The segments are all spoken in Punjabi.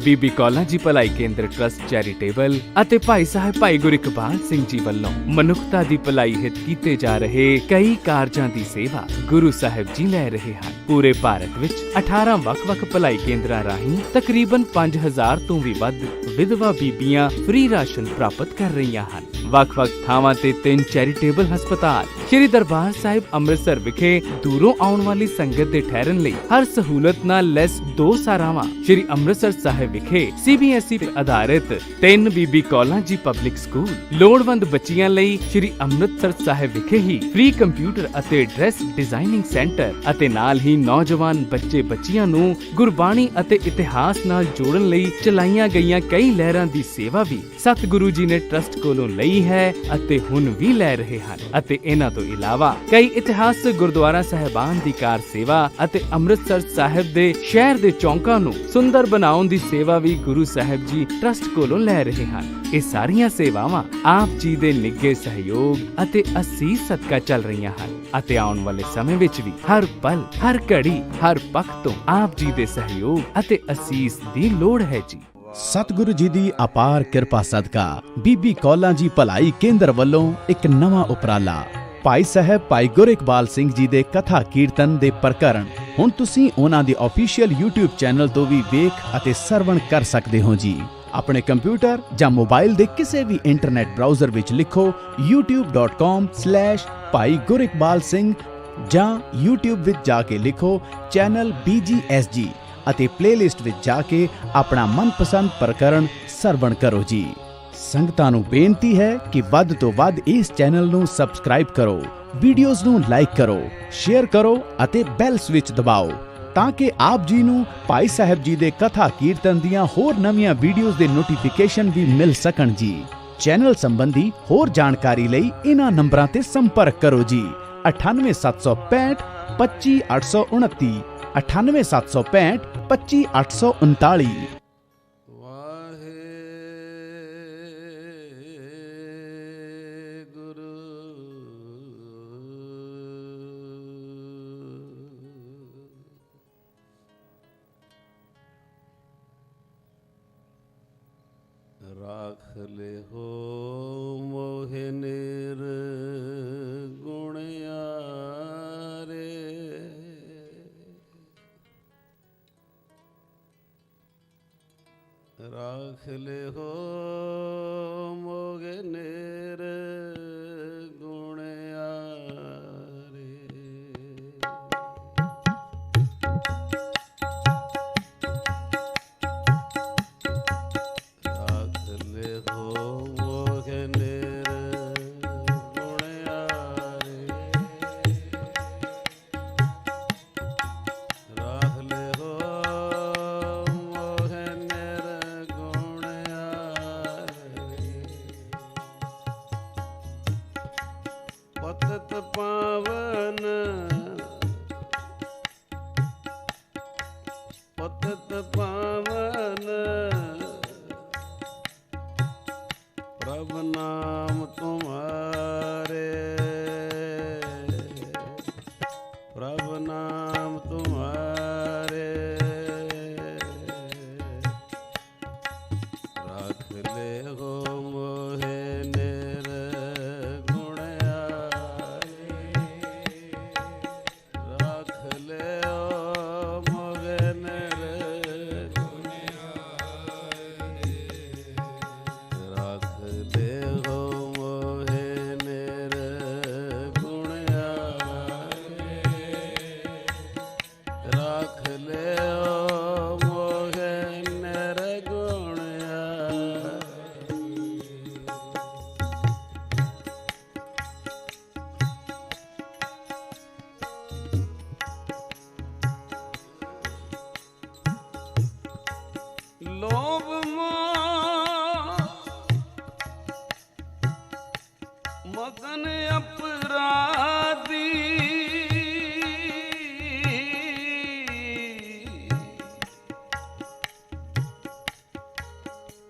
ਬੀਬੀ ਕੌਲਾਂ ਜੀ ਭਲਾਈ ਕੇਂਦਰ ਟਰਸਟ ਚੈਰੀਟੇਬਲ ਅਤੇ ਭਾਈ ਸਾਹਿਬ ਭਾਈ ਗੁਰਇਕਬਾਲ ਸਿੰਘ ਜੀ ਵੱਲੋਂ ਮਨੁੱਖਤਾ ਦੀ ਭਲਾਈ ਹਿੱਤ ਕੀਤੇ ਜਾ ਰਹੇ ਕਈ ਕਾਰਜਾਂ ਦੀ ਸੇਵਾ ਗੁਰੂ ਸਾਹਿਬ ਜੀ ਲੈ ਰਹੇ ਹਨ। ਪੂਰੇ ਭਾਰਤ ਵਿੱਚ 18 ਵੱਖ-ਵੱਖ ਭਲਾਈ ਕੇਂਦਰਾਂ ਰਾਹੀਂ ਤਕਰੀਬਨ 5000 ਤੋਂ ਵੀ ਵੱਧ ਵਿਧਵਾ ਬੀਬੀਆਂ ਫ੍ਰੀ ਰਾਸ਼ਨ ਪ੍ਰਾਪਤ ਕਰ ਰਹੀਆਂ ਹਨ। ਵੱਖ-ਵੱਖ ਥਾਵਾਂ ਤੇ 3 ਚੈਰੀਟੇਬਲ ਹਸਪਤਾਲ ਸ਼੍ਰੀ ਦਰਬਾਰ ਸਾਹਿਬ ਅੰਮ੍ਰਿਤਸਰ ਵਿਖੇ ਦੂਰੋਂ ਆਉਣ ਵਾਲੀ ਸੰਗਤ ਦੇ ਠਹਿਰਨ ਲਈ ਹਰ ਸਹੂਲਤ ਨਾਲ ਲੈਸ 2 ਸਾਰਾਵਾਂ ਸ਼੍ਰੀ ਅੰਮ੍ਰਿਤਸਰ ਸਾਹਿਬ ਵਿਖੇ CBSE ਆਧਾਰਿਤ 3 ਬੀਬੀ ਕੌਲਾਂ ਜੀ ਪਬਲਿਕ ਸਕੂਲ, ਲੋੜਵੰਦ ਬੱਚੀਆਂ ਲਈ ਸ਼੍ਰੀ ਅੰਮ੍ਰਿਤਸਰ ਸਾਹਿਬ ਵਿਖੇ ਹੀ ਫ੍ਰੀ ਕੰਪਿਊਟਰ ਅਤੇ ਡਰੈਸ ਡਿਜ਼ਾਈਨਿੰਗ ਸੈਂਟਰ ਅਤੇ ਨਾਲ ਹੀ ਨੌਜਵਾਨ ਬੱਚਿਆਂ ਨੂੰ ਗੁਰਬਾਣੀ ਅਤੇ ਇਤਿਹਾਸ ਨਾਲ ਜੋੜਨ ਲਈ ਚਲਾਈਆਂ ਗਈਆਂ ਕਈ ਲਹਿਰਾਂ ਦੀ ਸੇਵਾ ਵੀ ਸਤਿਗੁਰੂ ਜੀ ਨੇ ਟਰਸਟ ਕੋਲੋਂ ਲਈ ਹੈ ਅਤੇ ਹੁਣ ਵੀ ਲੈ ਰਹੇ ਹਨ। ਅਤੇ ਇਹਨਾਂ ਤੋਂ ਇਲਾਵਾ ਕਈ ਇਤਿਹਾਸਕ ਗੁਰਦੁਆਰਾ ਸਾਹਿਬਾਨ ਦੀ ਕਾਰ ਸੇਵਾ ਅਤੇ ਅੰਮ੍ਰਿਤਸਰ ਸਾਹਿਬ ਦੇ ਸ਼ਹਿਰ ਦੇ ਚੌਂਕਾਂ ਨੂੰ ਸੁੰਦਰ ਬਣਾਉਣ ਦੀ ਸੇਵਾ ਵੀ ਗੁਰੂ ਸਾਹਿਬ ਜੀ ਟਰਸਟ ਕੋਲੋਂ ਲੈ ਰਹੇ ਹਨ। ਇਹ ਸਾਰੀਆਂ ਸੇਵਾਵਾਂ ਆਪ ਜੀ ਦੇ ਨਿੱਘੇ ਸਹਿਯੋਗ ਅਤੇ ਅਸੀਸ ਸਦਕਾ ਚੱਲ ਰਹੀਆਂ ਹਨ ਅਤੇ ਆਉਣ ਵਾਲੇ ਸਮੇਂ ਵਿੱਚ ਵੀ ਹਰ ਪਲ, ਹਰ ਘੜੀ, ਹਰ ਪੱਖ ਤੋਂ ਆਪ ਜੀ ਦੇ ਸਹਿਯੋਗ ਅਤੇ ਅਸੀਸ ਦੀ ਲੋੜ ਹੈ ਜੀ। ਸਤਿਗੁਰੂ ਜੀ ਦੀ ਅਪਾਰ ਕਿਰਪਾ ਸਦਕਾ ਬੀਬੀ ਕੌਲਾਂ ਜੀ ਭਲਾਈ ਕੇਂਦਰ ਵੱਲੋਂ ਇੱਕ ਨਵਾਂ ਉਪਰਾਲਾ ਭਾਈ ਸਾਹਿਬ ਭਾਈ ਗੁਰਇਕਬਾਲ ਸਿੰਘ ਜੀ ਦੇ ਕਥਾ ਕੀਰਤਨ ਦੇ ਪ੍ਰਕਰਣ ਹੁਣ ਤੁਸੀਂ ਉਹਨਾਂ ਦੇ ਆਫੀਸ਼ੀਅਲ YouTube ਚੈਨਲ ਤੋਂ ਵੀ ਵੇਖ ਅਤੇ ਸਰਵਣ ਕਰ ਸਕਦੇ ਹੋ ਜੀ। ਆਪਣੇ ਕੰਪਿਊਟਰ ਜਾਂ ਮੋਬਾਈਲ ਦੇ ਕਿਸੇ ਵੀ ਇੰਟਰਨੈਟ ਬ੍ਰਾਊਜ਼ਰ ਵਿੱਚ ਲਿਖੋ youtube.com/ਭਾਈ ਗੁਰਇਕਬਾਲ ਸਿੰਘ ਜਾਂ YouTube ਵਿੱਚ ਜਾ ਕੇ ਲਿਖੋ ਚੈਨਲ BGSG ਅਤੇ ਪਲੇਲਿਸਟ ਵਿੱਚ ਜਾ ਕੇ ਆਪਣਾ ਮਨਪਸੰਦ ਪ੍ਰਕਰਣ ਸਰਵਣ ਕਰੋ ਜੀ। ਸੰਗਤਾਂ ਨੂੰ ਬੇਨਤੀ ਹੈ ਕਿ ਵੱਧ ਤੋਂ ਵੱਧ ਇਸ ਚੈਨਲ ਨੂੰ ਸਬਸਕ੍ਰਾਈਬ ਕਰੋ, ਵੀਡੀਓਜ਼ ਨੂੰ ਲਾਈਕ ਕਰੋ, ਸ਼ੇਅਰ ਕਰੋ ਅਤੇ ਬੈਲ ਸਵਿਚ ਦਬਾਓ ਤਾਂ ਕਿ ਆਪ ਜੀ ਨੂੰ ਭਾਈ ਸਾਹਿਬ ਜੀ ਦੇ ਕਥਾ ਕੀਰਤਨ ਦੀਆਂ ਹੋਰ ਨਵੀਆਂ ਵੀਡੀਓਜ਼ ਦੇ ਨੋਟੀਫਿਕੇਸ਼ਨ ਵੀ ਮਿਲ ਸਕਣ ਜੀ। ਚੈਨਲ ਸੰਬੰਧੀ ਹੋਰ ਜਾਣਕਾਰੀ ਲਈ ਇਹਨਾਂ ਨੰਬਰਾਂ ਤੇ ਸੰਪਰਕ ਕਰੋ ਜੀ। 98765 25829 98765 25839। राख ले हो मोहे निर गुण यारे, राख ले हो मोहे निर गुण यारे। पतित पावन पतित पावन प्रभु नाम तुम्हारे, प्रभु नाम तुम्हारे। रख ले हो मोहे निर गुण यारे, रख ले हो मोहे निर गुण यारे, रख ले हो मोहे निर गुण यारे, रख ले हो मोहे निर गुण यारे। लोभ मोह मगन अपराधी,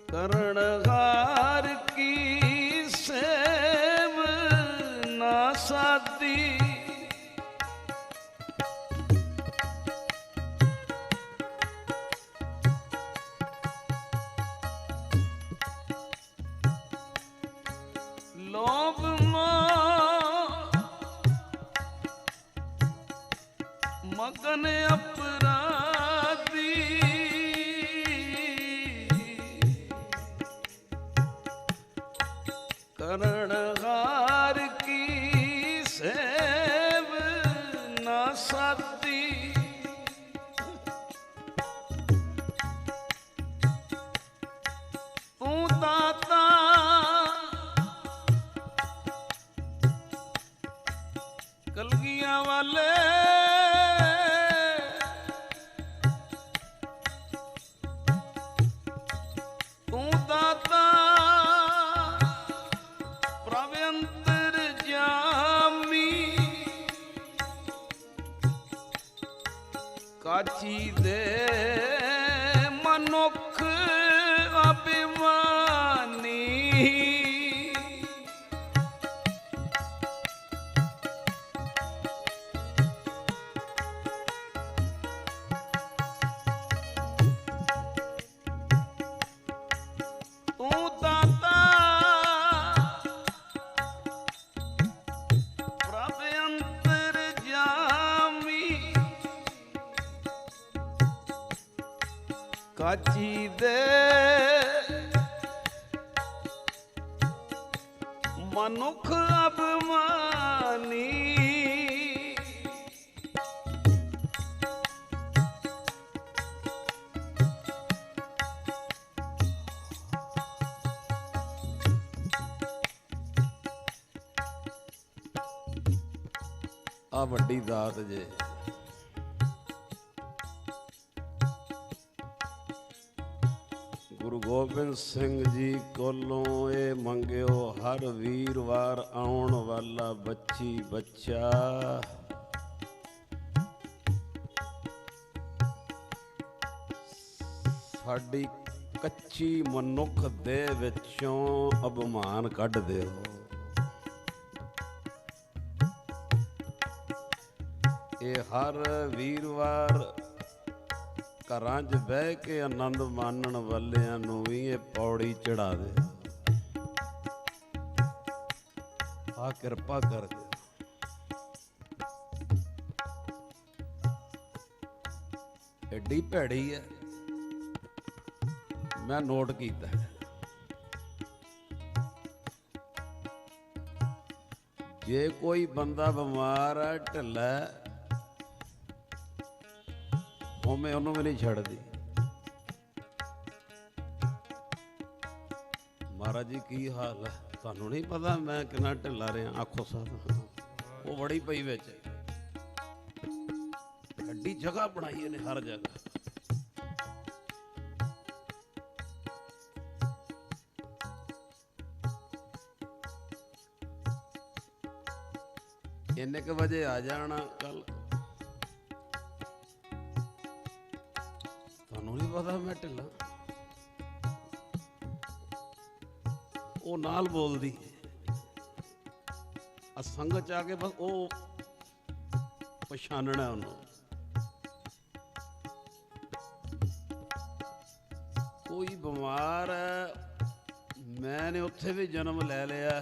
करणहार की सेव ना साधी। ਮਗਨ ਅਪਰਾਧੀ ਕਰਨ ਹਾਰ ਕੀ ਸੇਵ ਨਾ ਸਾਦੀ ਤੂੰ ਦਾਤਾ ਕਲਗੀਆਂ ਵਾਲੇ ਤੂੰ ਦਾਤਾ ਪ੍ਰਭ ਅੰਤਰ ਜਾਮੀ ਕਾਚੀ ਦੇ ਮਨੁੱਖ ਅਭਿਮਾਨੀ ਤੂੰ ਦਾਤਾ ਪ੍ਰਭ ਅੰਤਰ ਜਾਮੀ ਕਾਚੀ ਦੇ ਮਨੁੱਖ ਅਭਿਮਾਨੀ ਆ ਵੱਡੀ ਦਾਤ ਜੇ ਗੁਰੂ ਗੋਬਿੰਦ ਸਿੰਘ ਜੀ ਕੋਲੋਂ ਇਹ ਮੰਗਿਓ ਹਰ ਵੀਰਵਾਰ ਆਉਣ ਵਾਲਾ ਬੱਚੀ ਬੱਚਾ ਸਾਡੀ ਕੱਚੀ ਮਨੁੱਖ ਦੇ ਵਿੱਚੋਂ ਅਭਿਮਾਨ ਕੱਢ ਦਿਓ ਇਹ ਹਰ ਵੀਰਵਾਰ ਘਰਾਂ 'ਚ ਬਹਿ ਕੇ ਆਨੰਦ ਮਾਣਨ ਵਾਲਿਆਂ ਨੂੰ ਵੀ ਇਹ ਪੌੜੀ ਚੜਾ ਦੇ ਆ ਕਿਰਪਾ ਕਰ ਦੇ ਐਡੀ ਭੈੜੀ ਹੈ ਮੈਂ ਨੋਟ ਕੀਤਾ ਜੇ ਕੋਈ ਬੰਦਾ ਬਿਮਾਰ ਹੈ ਢਿੱਲਾ ਹੈ ਮੈਂ ਉਹਨੂੰ ਵੀ ਨਹੀਂ ਛੱਡਦੀ ਮਹਾਰਾਜ ਜੀ ਕੀ ਹਾਲ ਹੈ ਤੁਹਾਨੂੰ ਨਹੀਂ ਪਤਾ ਮੈਂ ਕਿੰਨਾ ਢਿੱਲਾ ਰਿਹਾ ਆਖੋ ਸਾਧ ਉਹ ਬੜੀ ਪਈ ਵਿੱਚ ਅੱਡੀ ਜਗ੍ਹਾ ਬਣਾਈ ਇਹਨੇ ਹਰ ਜਗ੍ਹਾ ਇੰਨੇ ਕੁ ਵਜੇ ਆ ਜਾਣਾ ਕੱਲ ਨਹੀਂ ਪਤਾ ਮੈਂ ਢਿੱਲਾ ਉਹ ਨਾਲ ਬੋਲਦੀ ਆ ਸੰਗਤ ਚ ਆ ਕੇ ਬਸ ਉਹ ਪਛਾਣਨਾ ਉਹਨੂੰ ਕੋਈ ਬਿਮਾਰ ਹੈ ਮੈਨੇ ਉੱਥੇ ਵੀ ਜਨਮ ਲੈ ਲਿਆ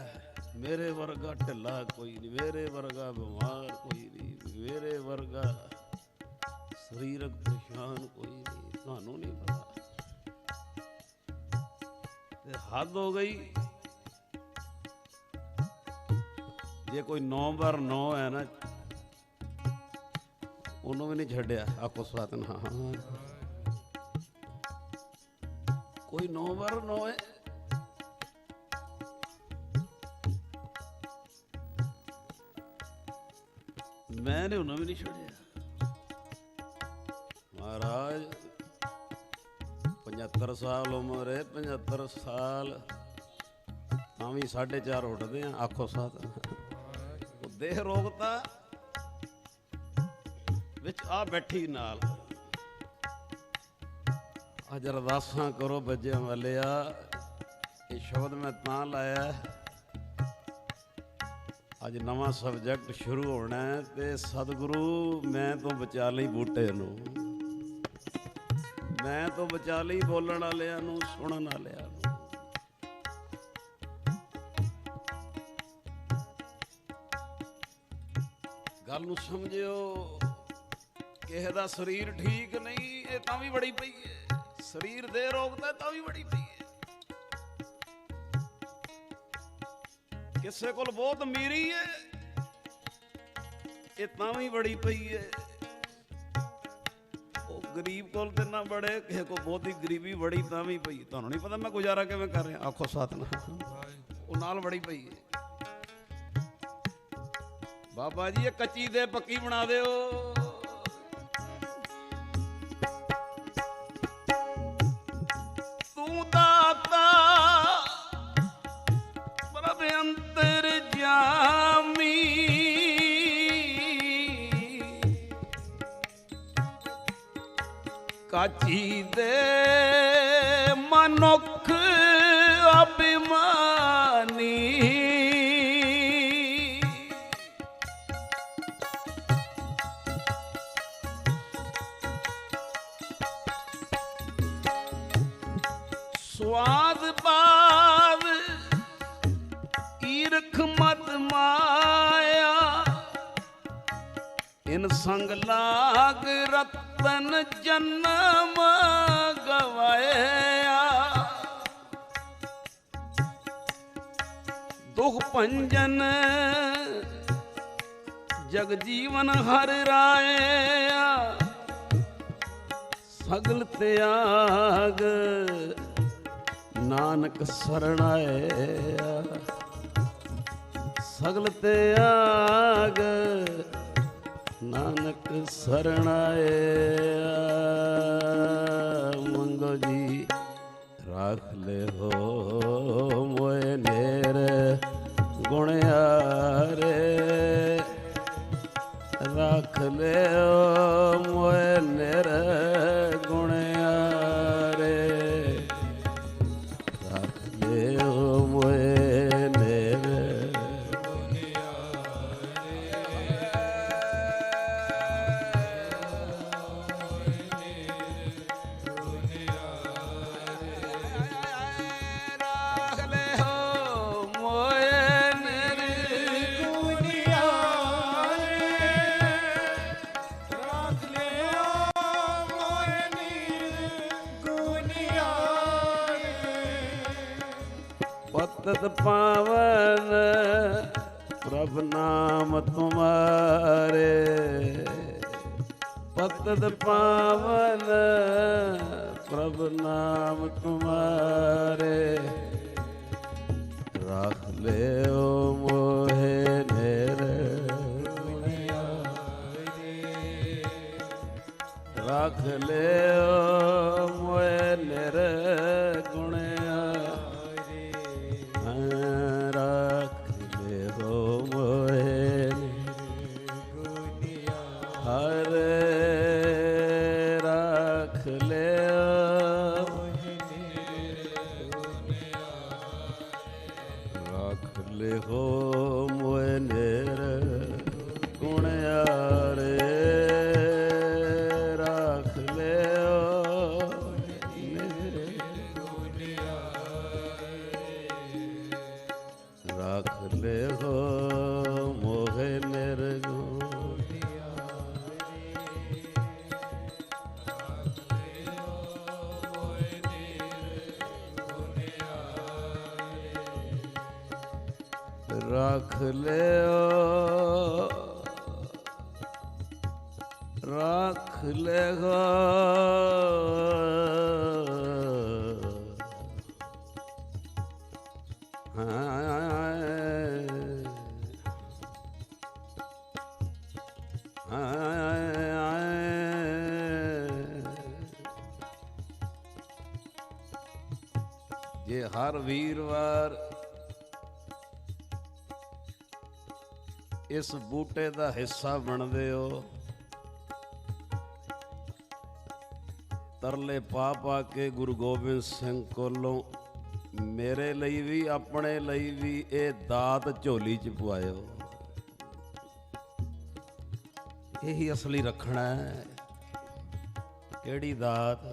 ਮੇਰੇ ਵਰਗਾ ਢਿੱਲਾ ਕੋਈ ਨਹੀਂ ਮੇਰੇ ਵਰਗਾ ਬਿਮਾਰ ਕੋਈ ਨਹੀਂ ਮੇਰੇ ਵਰਗਾ ਸਰੀਰਕ ਪਰੇਸ਼ਾਨ ਕੋਈ ਨਹੀਂ ਤੁਹਾਨੂੰ ਨਹੀਂ ਪਤਾ ਤੇ ਹੱਦ ਹੋ ਗਈ ਜੇ ਕੋਈ 9/9 ਹੈ ਨਾ ਉਹਨੂੰ ਵੀ ਨਹੀਂ ਛੱਡਿਆ ਆਖੋ ਸਤਿਨਾਮ ਕੋਈ 9/9 ਹੈ मैंने उन्हें भी नहीं छोड़िया महाराज 75 साल उम्र है 75 साल भी 4:30 उठते हैं आखो साथ देह रोकता विच आ बैठी नाल अज अरदासां करो बच्चे वाले ये शब्द मैं तां लाया ਅੱਜ ਨਵਾਂ ਸਬਜੈਕਟ ਸ਼ੁਰੂ ਹੋਣਾ ਹੈ ਤੇ ਸਤਿਗੁਰੂ ਮੈਂ ਤੋਂ ਬਚਾ ਲਈ ਬੂਟੇ ਨੂੰ ਮੈਂ ਤੋਂ ਬਚਾ ਲਈ ਬੋਲਣ ਵਾਲਿਆਂ ਨੂੰ ਸੁਣਨ ਵਾਲਿਆਂ ਨੂੰ ਗੱਲ ਨੂੰ ਸਮਝਿਓ ਕਿਸੇ ਦਾ ਸਰੀਰ ਠੀਕ ਨਹੀਂ, ਇਹ ਤਾਂ ਵੀ ਬੜੀ ਪਈ ਹੈ। ਸਰੀਰ ਦੇ ਰੋਗ ਤਾਂ ਵੀ ਬੜੀ ਪਈ ਹੈ। ਕਿਸੇ ਕੋਲ ਬਹੁਤ ਅਮੀਰੀ ਹੈ, ਇਹ ਤਾਂ ਵੀ ਬੜੀ ਪਈ ਹੈ। ਉਹ ਗਰੀਬ ਕੋਲ ਤੇ ਨਾ ਬੜੇ, ਕਿਸੇ ਕੋਲ ਬਹੁਤੀ ਗਰੀਬੀ ਬੜੀ ਤਾਂ ਵੀ ਪਈ। ਤੁਹਾਨੂੰ ਨਹੀਂ ਪਤਾ ਮੈਂ ਗੁਜ਼ਾਰਾ ਕਿਵੇਂ ਕਰ ਰਿਹਾ? ਆਖੋ ਸਤਿਨਾਮ। ਉਹ ਨਾਲ ਬੜੀ ਪਈ ਹੈ। ਬਾਬਾ ਜੀ ਇਹ ਕੱਚੀ ਦੇ ਪੱਕੀ ਬਣਾ ਦਿਓ। ਤੂੰ ਦਾਤਾ ਪ੍ਰਭ ਅੰਤਰ ਜਾਮੀ, ਕਾਚੀ ਦੇ ਮਨੁੱਖ ਅਭਿਮਾਨੀ, ਸਵਾਦ ਬਾਦ ਈਰਖ ਮਤ ਮਾਇਆ, ਇਨ ਸੰਗ ਲਾਗ ਰਤਨ ਜਨਮ ਗਵਾਇਆ, ਦੁਖ ਭੰਜਨ ਜਗ ਜੀਵਨ ਹਰ ਰਾਇਆ, ਸਗਲ ਤਿਆਗ ਨਾਨਕ ਸਰਣ ਆਇਆ, ਸਗਲ ਤਿਆਗ ਨਾਨਕ ਸਰਣ ਆਇਆ। ਮੰਗੋ ਜੀ ਰਾਖ ਲੈ ਹੋ ਮੋਏ ਨੇਰ ਗੁਣਿਆਰੇ, ਰੱਖ ਲਿਓ ਮੋਏ ਨੇਰ ਗੁਣਿਆਰੇ, ਰੱਖ ਲਿਓ ਮੋਏ ਨੇਰ ਪਤਿਤ ਪਾਵਨ ਪ੍ਰਭ ਨਾਮ ਤੁਮਾਰੇ, ਪਤਿਤ ਪਾਵਨ ਪ੍ਰਭ ਨਾਮ ਤੁਮਾਰੇ, ਰੱਖ ਲਿਓ ਮੋਹਿ ਨੇਰ ਗੁਣਿਆਰੇ, ਰੱਖ ਲਿਓ ਮੋਹਿ ਨੇਰ ਗੁਣਿਆਰੇ, ਰੱਖ ਲਿਓ ਮੋਹਿ ਹਰੇ, ਰੱਖ ਲਿਓ ਰੱਖ ਲਿਓ ਮੋਹਿ ਨੇਰ ਗੁਣਿਆਰੇ, ਰੱਖ ਲਿਓ ਨੇਰ ਰੱਖ ਲਿਓ ਮੋਹਿ ਨੇਰ ਰੱਖ ਲਿਓ, ਰੱਖ ਲਿਓ ਜੇ ਹਰ ਵੀਰਵਾਰ ਇਸ ਬੂਟੇ ਦਾ ਹਿੱਸਾ ਬਣਦੇ ਹੋ, ਤਰਲੇ ਪਾ ਪਾ ਕੇ ਗੁਰੂ ਗੋਬਿੰਦ ਸਿੰਘ ਕੋਲੋਂ ਮੇਰੇ ਲਈ ਵੀ ਆਪਣੇ ਲਈ ਵੀ ਇਹ ਦਾਤ ਝੋਲੀ 'ਚ ਪਵਾਇਓ। ਇਹੀ ਅਸਲੀ ਰੱਖਣਾ ਹੈ। ਕਿਹੜੀ ਦਾਤ?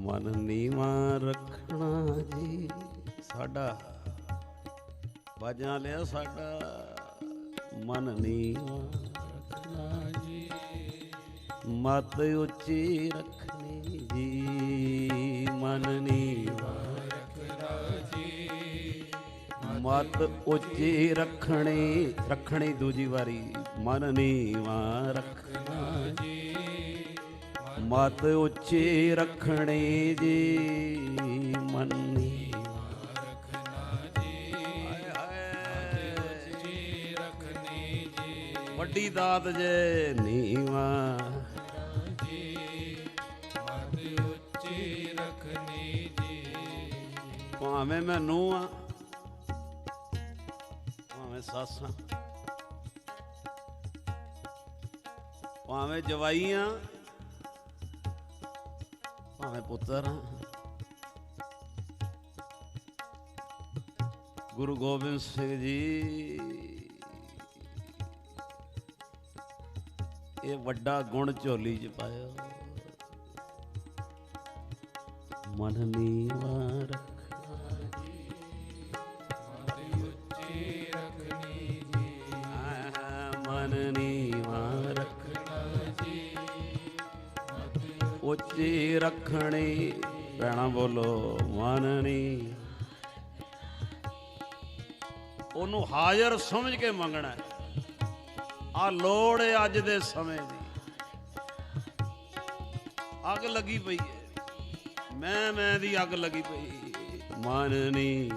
ਮਨ ਨੀਵਾਂ ਰੱਖਣਾ ਜੀ ਸਾਡਾ, ਬਾਜਾਂ ਲਿਆ ਸਾਡਾ ਮਨ ਨੀਵਾਂ ਰੱਖਣਾ ਜੀ, ਮਤ ਉੱਚੀ ਰੱਖਣੀ ਜੀ, ਮਨ ਨੀਵਾਂ ਰੱਖਣਾ ਜੀ, ਮਤ ਉੱਚੀ ਰੱਖਣੀ ਦੂਜੀ ਵਾਰੀ, ਮਨ ਨੀਵਾਂ ਰੱਖਣਾ ਜੀ, ਮਤ ਉੱਚੀ ਰੱਖਣੀ ਜੀ, ਮਨ ਨੀਵਾਂ ਰੱਖਣਾ ਜੀ, ਮਤ ਉੱਚੀ ਰੱਖਣੀ ਜੀ, ਵੱਡੀ ਦਾਤ ਜੇ ਨੀਵਾਂ ਜੀ, ਮਤ ਉੱਚੀ ਰੱਖਣੀ ਜੀ, ਭਾਵੇਂ ਮੈਂ ਨੂੰਹ ਆ ਭਾਵੇਂ ਸੱਸ ਆ ਭਾਵੇਂ ਜਵਾਈ ਆ ਭਾਵੇਂ ਪੁੱਤਰ ਆ, ਗੁਰੂ ਗੋਬਿੰਦ ਸਿੰਘ ਜੀ ਇਹ ਵੱਡਾ ਗੁਣ ਝੋਲੀ ਚ ਪਾਇਆ, ਮਨ ਨੀਵਾਂ ਰੱਖਣਾ ਜੀ, ਮਤ ਉੱਚੀ ਰੱਖਣੀ ਜੀ, ਮਨ ਨੀਵਾਂ ਰੱਖਣਾ ਜੀ, ਉੱਚੀ ਰੱਖਣੀ, ਭੈਣਾ ਬੋਲੋ ਮਨ ਨੀ, ਉਹਨੂੰ ਹਾਜ਼ਰ ਸਮਝ ਕੇ ਮੰਗਣਾ, ਆ ਲੋੜ ਹੈ ਅੱਜ ਦੇ ਸਮੇਂ ਦੀ, ਅੱਗ ਲੱਗੀ ਪਈ ਹੈ, ਮੈਂ ਦੀ ਅੱਗ ਲੱਗੀ ਪਈ, ਮਨ ਨੀ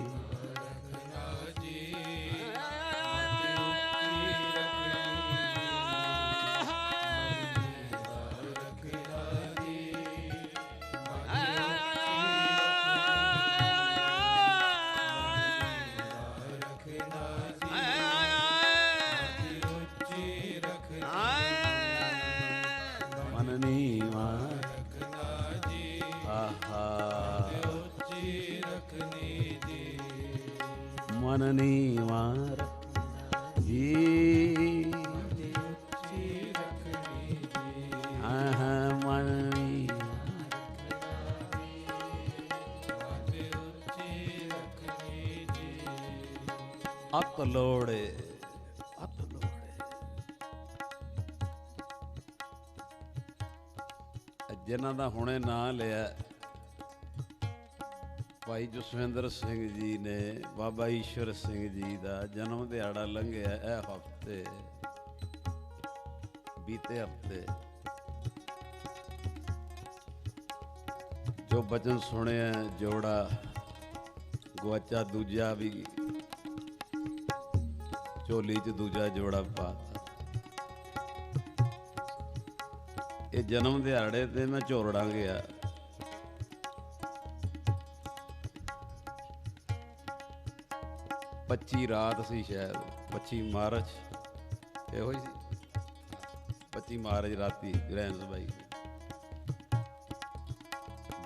ਮਨ ਨੀਵਾਂ ਰੱਖਣਾ ਜੀ, ਹਾਂ ਮਨ ਨੀਵਾਂ ਰੱਖਣੀ ਜੀ, ਅੱਤ ਲੋੜੇ ਅੱਤ ਲੋੜੇ, ਜਿਨ੍ਹਾਂ ਦਾ ਹੁਣੇ ਨਾਂ ਲਿਆ ਭਾਈ ਜਸਵਿੰਦਰ ਸਿੰਘ ਜੀ ਨੇ, ਬਾਬਾ ਈਸ਼ਰ ਸਿੰਘ ਜੀ ਦਾ ਜਨਮ ਦਿਹਾੜਾ ਲੰਘਿਆ ਇਹ ਹਫ਼ਤੇ, ਬੀਤੇ ਹਫ਼ਤੇ ਜੋ ਬਚਨ ਸੁਣਿਆ, ਜੋੜਾ ਗੁਆਚਾ ਦੂਜਾ ਵੀ ਝੋਲੀ 'ਚ ਦੂਜਾ ਜੋੜਾ ਪਾਤਾ। ਇਹ ਜਨਮ ਦਿਹਾੜੇ ਤੇ ਮੈਂ ਝੋਰੜਾਂ ਗਿਆ, ਪੱਚੀ ਰਾਤ ਸੀ ਸ਼ਾਇਦ, 25 ਮਾਰਚ ਇਹੋ ਹੀ ਸੀ, 25 ਮਾਰਚ ਰਾਤੀ ਗ੍ਰਹਿਣ ਸਭਾਈ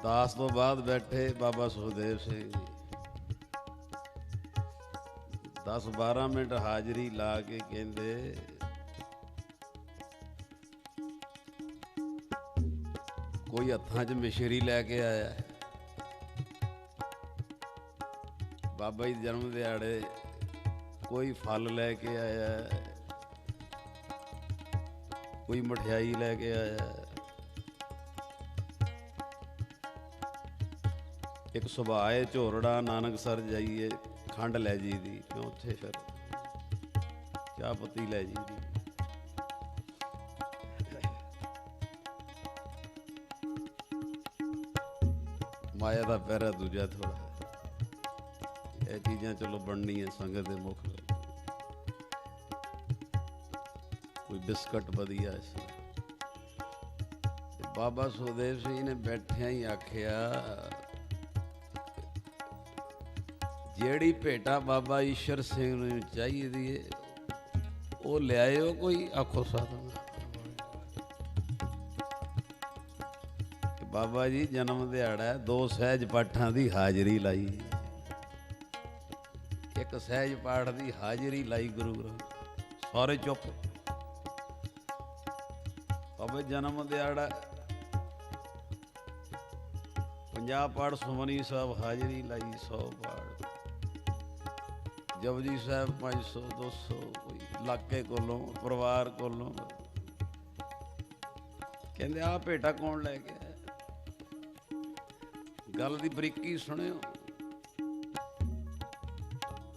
10 ਤੋਂ ਬਾਅਦ ਬੈਠੇ ਬਾਬਾ ਸੁਖਦੇਵ ਸਿੰਘ ਜੀ, 10-12 ਮਿੰਟ ਹਾਜ਼ਰੀ ਲਾ ਕੇ ਕਹਿੰਦੇ ਕੋਈ ਹੱਥਾਂ 'ਚ ਮਿਸ਼ਰੀ ਲੈ ਕੇ ਆਇਆ, ਬਾਬਾ ਜੀ ਦੇ ਜਨਮ ਦਿਹਾੜੇ ਕੋਈ ਫਲ ਲੈ ਕੇ ਆਇਆ, ਕੋਈ ਮਠਿਆਈ ਲੈ ਕੇ ਆਇਆ, ਇੱਕ ਸੁਭਾਅ ਹੈ ਝੋਰੜਾ ਨਾਨਕਸਰ ਜਾਈਏ ਖੰਡ ਲੈ ਜੀ ਦੀ, ਕਿਉਂ ਉੱਥੇ ਫਿਰ ਚਾਹ ਪੱਤੀ ਲੈ ਜੀ ਦੀ, ਮਾਇਆ ਦਾ ਪੈਰਾ ਦੂਜਾ ਥੋੜਾ, ਇਹ ਚੀਜ਼ਾਂ ਚਲੋ ਬਣਨੀਆਂ ਸੰਗਤ ਦੇ ਮੁੱਖ, ਕੋਈ ਬਿਸਕਟ ਵਧੀਆ ਸੀ। ਬਾਬਾ ਸੁਖਦੇਵ ਸਿੰਘ ਨੇ ਬੈਠਿਆਂ ਹੀ ਆਖਿਆ ਜਿਹੜੀ ਭੇਟਾ ਬਾਬਾ ਈਸ਼ਰ ਸਿੰਘ ਨੂੰ ਚਾਹੀਦੀ ਏ ਉਹ ਲਿਆਇਓ, ਕੋਈ ਆਖੋ ਸਾਧਨ। ਬਾਬਾ ਜੀ ਜਨਮ ਦਿਹਾੜਾ 2 ਸਹਿਜ ਪਾਠਾਂ ਦੀ ਹਾਜ਼ਰੀ ਲਾਈ, ਇੱਕ ਸਹਿਜ ਪਾਠ ਦੀ ਹਾਜ਼ਰੀ ਲਾਈ ਗੁਰੂ ਗ੍ਰੰਥ, ਸਾਰੇ ਚੁੱਪ। ਬਾਬੇ ਜਨਮ ਦਿਹਾੜਾ 50 ਪਾਠ ਸੁਮਨੀ ਸਾਹਿਬ ਹਾਜ਼ਰੀ ਲਾਈ, 100 ਪਾਠ ਜਪਜੀ ਸਾਹਿਬ 500 200 ਕੋਈ ਇਲਾਕੇ ਕੋਲੋਂ, ਪਰਿਵਾਰ ਕੋਲੋਂ। ਕਹਿੰਦੇ ਆਹ ਭੇਟਾ ਕੌਣ ਲੈ ਗਿਆ? ਗੱਲ ਦੀ ਬਰੀਕੀ ਸੁਣਿਓ,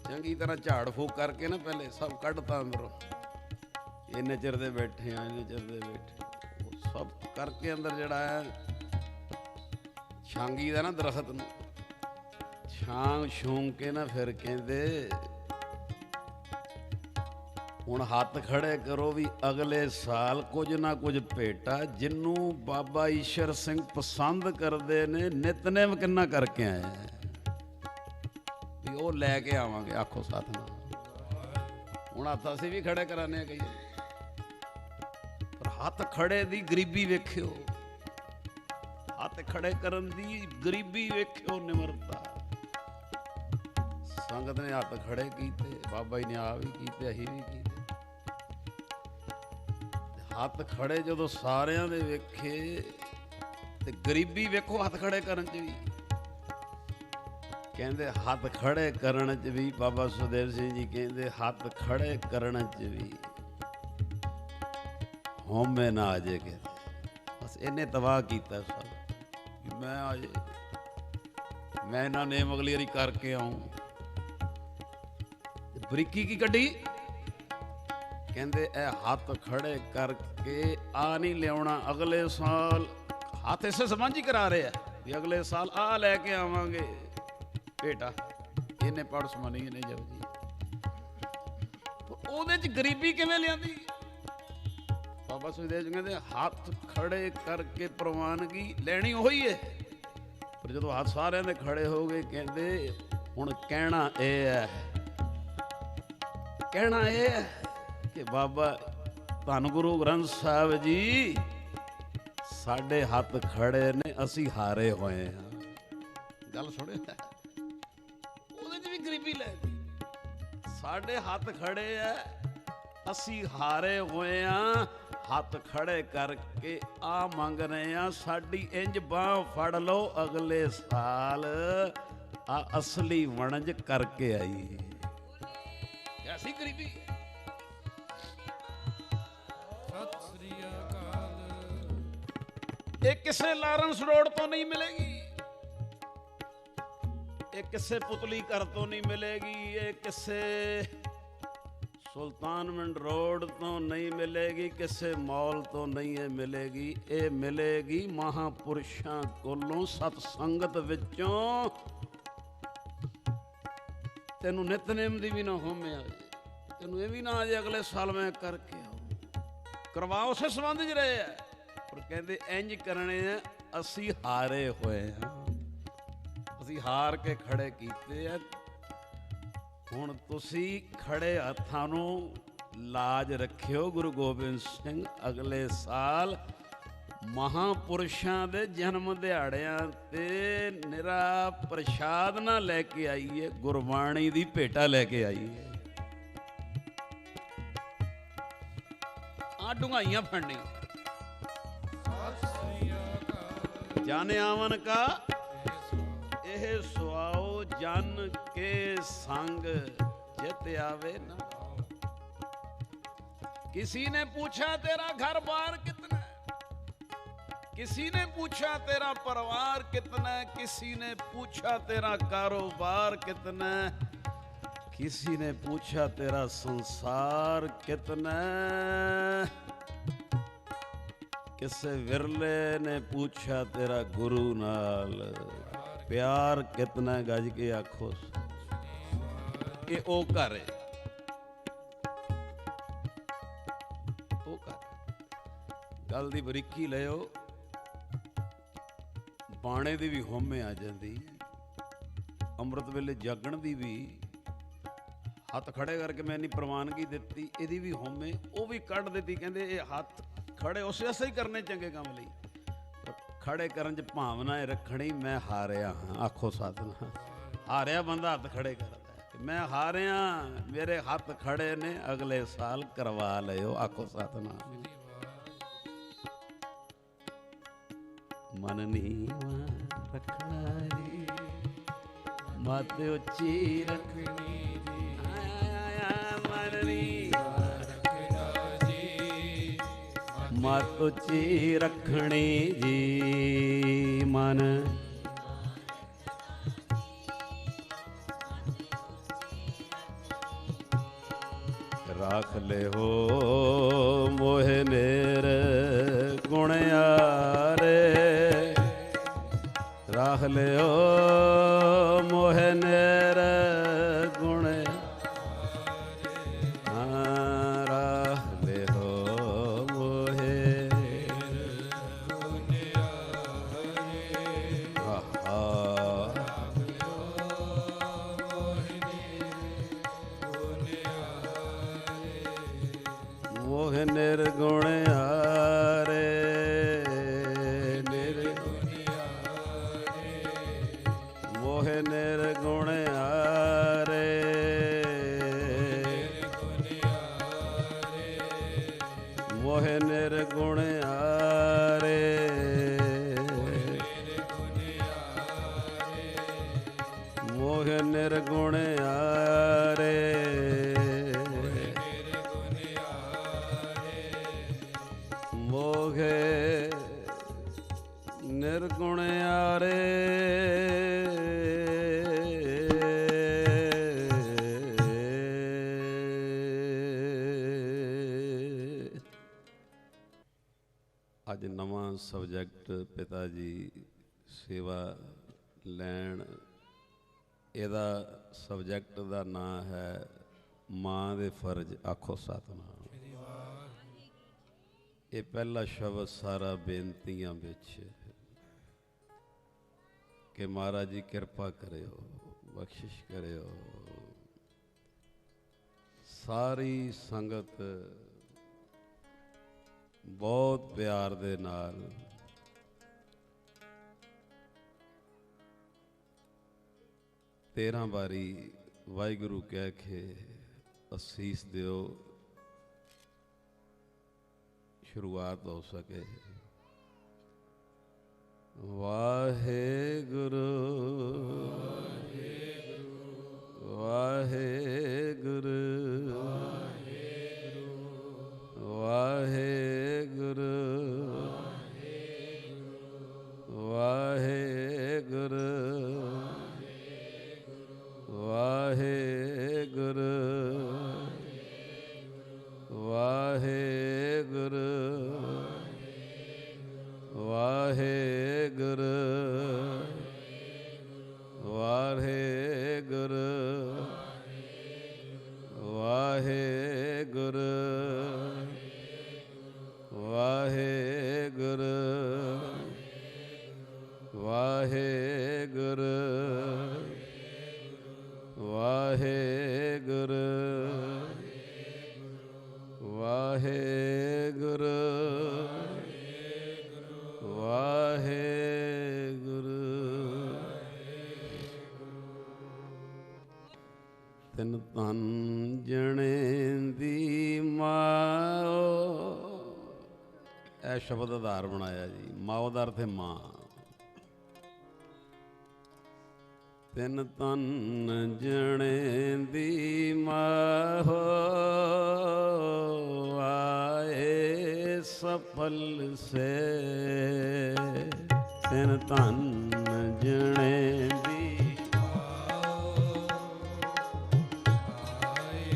ਚੰਗੀ ਤਰ੍ਹਾਂ ਝਾੜ ਫੂਕ ਕਰਕੇ ਨਾ ਪਹਿਲੇ ਸਭ ਕੱਢਤਾ ਅੰਦਰੋਂ। ਇੰਨੇ ਚਿਰ ਦੇ ਬੈਠੇ ਆ, ਇੰਨੇ ਚਿਰ ਦੇ ਬੈਠੇ, ਉਹ ਸਭ ਕਰਕੇ ਅੰਦਰ ਜਿਹੜਾ ਹੈ ਛਾਂਗੀ ਦਾ ਨਾ ਦਰਖਤ ਨੂੰ ਛਾਂਗ ਛੂੰਗ ਕੇ ਨਾ ਫਿਰ ਕਹਿੰਦੇ ਹੁਣ ਹੱਥ ਖੜੇ ਕਰੋ ਵੀ ਅਗਲੇ ਸਾਲ ਕੁਝ ਨਾ ਕੁਝ ਭੇਟਾ ਜਿਹਨੂੰ ਬਾਬਾ ਈਸ਼ਰ ਸਿੰਘ ਪਸੰਦ ਕਰਦੇ ਨੇ, ਨਿਤਨੇਮ ਕਿੰਨਾ ਕਰਕੇ ਆਏ ਵੀ ਉਹ ਲੈ ਕੇ ਆਵਾਂਗੇ। ਆਖੋ ਸਤਿਨਾਮ। ਹੁਣ ਹੱਥ ਅਸੀਂ ਵੀ ਖੜੇ ਕਰਾਨੇ ਕਈ, ਪਰ ਹੱਥ ਖੜੇ ਦੀ ਗਰੀਬੀ ਵੇਖਿਓ, ਹੱਥ ਖੜੇ ਕਰਨ ਦੀ ਗਰੀਬੀ ਵੇਖਿਓ, ਨਿਮਰਤਾ। ਸੰਗਤ ਨੇ ਹੱਥ ਖੜੇ ਕੀਤੇ, ਬਾਬਾ ਜੀ ਨੇ ਆ ਵੀ ਕੀਤੇ, ਅਸੀਂ ਵੀ ਕੀਤੇ। ਹੱਥ ਖੜੇ ਜਦੋਂ ਸਾਰਿਆਂ ਦੇ ਵੇਖੇ ਤੇ ਗਰੀਬੀ ਵੇਖੋ ਹੱਥ ਖੜੇ ਕਰਨ 'ਚ ਵੀ। ਕਹਿੰਦੇ ਹੱਥ ਖੜੇ ਕਰਨ 'ਚ ਵੀ, ਬਾਬਾ ਸੁਖਦੇਵ ਸਿੰਘ ਜੀ ਕਹਿੰਦੇ ਹੱਥ ਖੜੇ ਕਰਨ 'ਚ ਵੀ ਹਉਮੈ ਨਾ ਆ ਜੇ ਕੇ। ਬਸ ਇਹਨੇ ਤਬਾਹ ਕੀਤਾ ਸਭ। ਮੈਂ ਆ ਜੇ, ਮੈਂ ਇਹਨਾਂ ਨੇ ਅਗਲੀ ਵਾਰੀ ਕਰਕੇ ਆਉਂ। ਬਰੀਕੀ ਕੀ ਕੱਢੀ? ਕਹਿੰਦੇ ਇਹ ਹੱਥ ਖੜੇ ਕਰਕੇ ਆ ਨਹੀਂ ਲਿਆਉਣਾ ਅਗਲੇ ਸਾਲ। ਹੱਥ ਇਸੇ ਸਮਾਂ ਹੀ ਕਰਾ ਰਹੇ ਆ ਵੀ ਅਗਲੇ ਸਾਲ ਆ ਲੈ ਕੇ ਆਵਾਂਗੇ ਭੇਟਾ। ਇਹਨੇ ਪੜ ਸਮਾਨੀ, ਇਹਨੇ ਜਪ ਜੀ। ਉਹਦੇ ਚ ਗਰੀਬੀ ਕਿਵੇਂ ਲਿਆਂਦੀ? ਬਾਬਾ ਸੁਖਦੇਵ ਜੀ ਕਹਿੰਦੇ ਹੱਥ ਖੜੇ ਕਰਕੇ ਪ੍ਰਵਾਨਗੀ ਲੈਣੀ ਉਹੀ ਹੈ। ਪਰ ਜਦੋਂ ਹੱਥ ਸਾਰਿਆਂ ਦੇ ਖੜੇ ਹੋ ਗਏ, ਕਹਿੰਦੇ ਹੁਣ ਕਹਿਣਾ ਇਹ ਹੈ, ਕਹਿਣਾ ਇਹ ਹੈ ਕਿ ਬਾਬਾ ਧੰਨ ਗੁਰੂ ਗ੍ਰੰਥ ਸਾਹਿਬ ਜੀ ਸਾਡੇ ਹੱਥ ਖੜੇ ਨੇ, ਅਸੀਂ ਹਾਰੇ ਹੋਏ ਹਾਂ। ਗੱਲ ਸੁਣਿਆ? ਉਹਦੇ 'ਚ ਵੀ ਗਰੀਬੀ ਲੈ ਗਈ। ਸਾਡੇ ਹੱਥ ਖੜੇ ਐ, ਅਸੀਂ ਹਾਰੇ ਹੋਏ ਹਾਂ। ਹੱਥ ਖੜੇ ਕਰਕੇ ਆ ਮੰਗ ਰਹੇ ਆ, ਸਾਡੀ ਇੰਜ ਬਾਂਹ ਫੜ ਲਓ, ਅਗਲੇ ਸਾਲ ਆ ਅਸਲੀ ਵਣਜ ਕਰਕੇ ਆਈ। ਐਸੀ ਗਰੀਬੀ। ਇਹ ਕਿਸੇ ਲਾਰੈਂਸ ਰੋਡ ਤੋਂ ਨਹੀਂ ਮਿਲੇਗੀ, ਇਹ ਕਿਸੇ ਪੁਤਲੀ ਘਰ ਤੋਂ ਨਹੀਂ ਮਿਲੇਗੀ, ਇਹ ਕਿਸੇ ਸੁਲਤਾਨਵਿੰਡ ਰੋਡ ਤੋਂ ਨਹੀਂ ਮਿਲੇਗੀ, ਕਿਸੇ ਮਾਲ ਤੋਂ ਨਹੀਂ ਇਹ ਮਿਲੇਗੀ। ਇਹ ਮਿਲੇਗੀ ਮਹਾਂਪੁਰਸ਼ਾਂ ਕੋਲੋਂ, ਸਤ ਸੰਗਤ ਵਿੱਚੋਂ। ਤੈਨੂੰ ਨਿਤਨੇਮ ਦੀ ਵੀ ਨਾ ਹੋਮੇ ਆ ਜੇ, ਤੈਨੂੰ ਇਹ ਵੀ ਨਾ ਆ ਜੇ ਅਗਲੇ ਸਾਲ ਮੈਂ ਕਰਕੇ ਆਉਂ। ਕਰਵਾ ਉਸੇ ਸੰਬੰਧ 'ਚ ਰਹੇ ਆ, ਪਰ ਕਹਿੰਦੇ ਇੰਜ ਕਰਨੇ ਆ, ਅਸੀਂ ਹਾਰੇ ਹੋਏ ਹਾਂ, ਅਸੀਂ ਹਾਰ ਕੇ ਖੜੇ ਕੀਤੇ ਆ। ਹੁਣ ਤੁਸੀਂ ਖੜੇ ਹੱਥਾਂ ਨੂੰ ਲਾਜ ਰੱਖਿਓ ਗੁਰੂ ਗੋਬਿੰਦ ਸਿੰਘ ਅਗਲੇ ਸਾਲ ਮਹਾਂਪੁਰਸ਼ਾਂ ਦੇ ਜਨਮ ਦਿਹਾੜਿਆਂ ਤੇ ਨਿਰਾ ਪ੍ਰਸ਼ਾਦ ਨਾ ਲੈ ਕੇ ਆਈਏ, ਗੁਰਬਾਣੀ ਦੀ ਭੇਟਾ ਲੈ ਕੇ ਆਈਏ। ਆ ਡੂੰਘਾਈਆਂ ਫੜਨੀ। ਜਨ ਆਵਨ ਕਾ ਇਹ ਸੁਆਓ, ਜਨ ਕੇ ਸੰਗ ਜਿਤ ਆਵੇ ਨਾ। किसी ने पूछा तेरा घर बार कितना, किसी ने पूछा तेरा परिवार कितना, किसी ने पूछा तेरा कारोबार कितना, किसी ने पूछा तेरा संसार कितना, किसे विरले ने पूछा तेरा गुरु नाल प्यार कितना। गज के आखो ये ओ घर है, गल दी बरीकी लियो। बाणे दी भी होमे आ जाती, अमृत वेले जागण दी भी हथ खड़े करके मैं नहीं प्रवानगी दिती, इहदी भी होमे वो भी कढ़ देती। कहंदे ये हथ खड़े उस वास्ते ही करने चंगे काम लई, खड़े करन च भावना रखनी मैं हारिया हाँ। आखो सतनाम। हारिया बंदा हथ खड़े करदा है, मैं हारिया, मेरे हथ खड़े ने, अगले साल करवा लियो। आखो सतनाम। मन नीवा रखना रे, मत उच्ची रखनी रे, मन नीवा ਮਤ ਉੱਚੀ ਰੱਖਣੀ ਜੀ ਮਨ। ਰਾਖ ਲਿਓ ਮੋਹਿ ਨੇਰ ਗੁਣ ਯਾਰੇ, ਰਾਖ ਲਿਓ ਮੋਹਿ ਨੇਰ ਗੁਣ, ਰਾਖ ਲਿਓ ਮੋਹਿ ਗੁਣ ਯਾਰੇ, ਮੋਹ ਨਿਰਗੁਣ ਆਰੇ, ਮੋਹ ਨਿਰਗੁਣ ਆਰੇ, ਮੋਹ ਨਿਰਗੁਣ ਆਰੇ, ਮੋਹ ਨਿਰਗੁਣ ਆਰੇ, ਮੋਹਿ ਨਿਰਗੁਣ ਆਰੇ। ਅੱਜ ਨਵਾਂ ਸਬਜੈਕਟ ਪਿਤਾ ਜੀ ਸੇਵਾ ਲੈਣ, ਇਹਦਾ ਸਬਜੈਕਟ ਦਾ ਨਾਂ ਹੈ ਮਾਂ ਦੇ ਫਰਜ਼। ਆਖੋ ਸਤਿਨਾਮ। ਇਹ ਪਹਿਲਾ ਸ਼ਬਦ ਸਾਰਾ ਬੇਨਤੀਆਂ ਵਿੱਚ ਕਿ ਮਹਾਰਾਜ ਜੀ ਕਿਰਪਾ ਕਰਿਓ, ਬਖਸ਼ਿਸ਼ ਕਰਿਓ। ਸਾਰੀ ਸੰਗਤ ਬਹੁਤ ਪਿਆਰ ਦੇ ਨਾਲ ਤੇਰਾਂ ਵਾਰੀ ਵਾਹਿਗੁਰੂ ਕਹਿ ਕੇ ਅਸੀਸ ਦਿਓ, शुरुआत हो सके। वाहेगुरु वाहेगुरु वाहेगुरु वाहेगुरु वाहेगुरु वाहेगुरु वाहेगुरु वाहेगुरु वाहेगुरु वाहेगुरु वाहेगुरु वाहेगुरु वाहेगुरु वाहेगुरु। तिन तन जने दी माओ, यह शब्द आधार बनाया जी। माओ का अर्थ है मां। तिन तन जने दी मां आए सफल से, तिन तन जने दी आए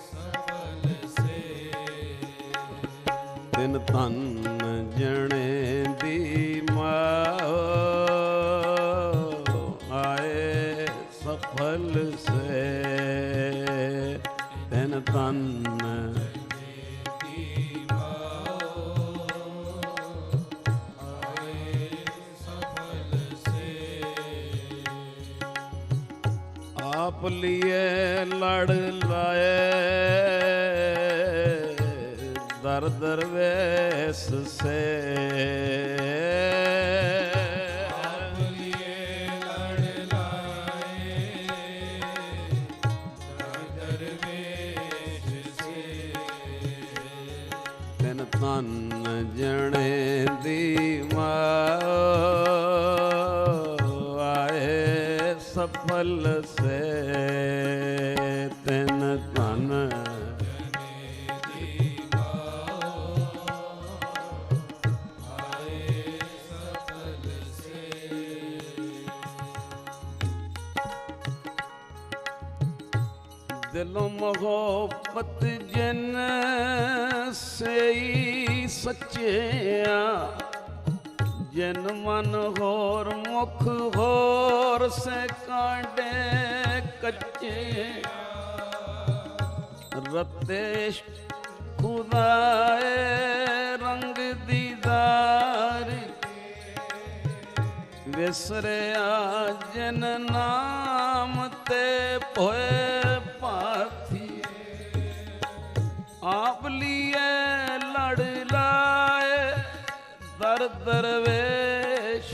सफल से, तिन तन जने दी माओ आए सफल से, तिन तन आप लिए लड़ लाए दर दरवेश से, आप लिए लड़ लाए दर दरवेश से, तिन तन जने दी माओ आए सफल से, तिन तन दिलों मोहब्बत जिन से ही सच्चिया, जिन मन होर मुख होर से कांडे कच्चे, रते खुदाए रंग दीदार, विसरिया जिन नाम ते पोए पाथी, आप लिए लड़ लाए दर दरवेश,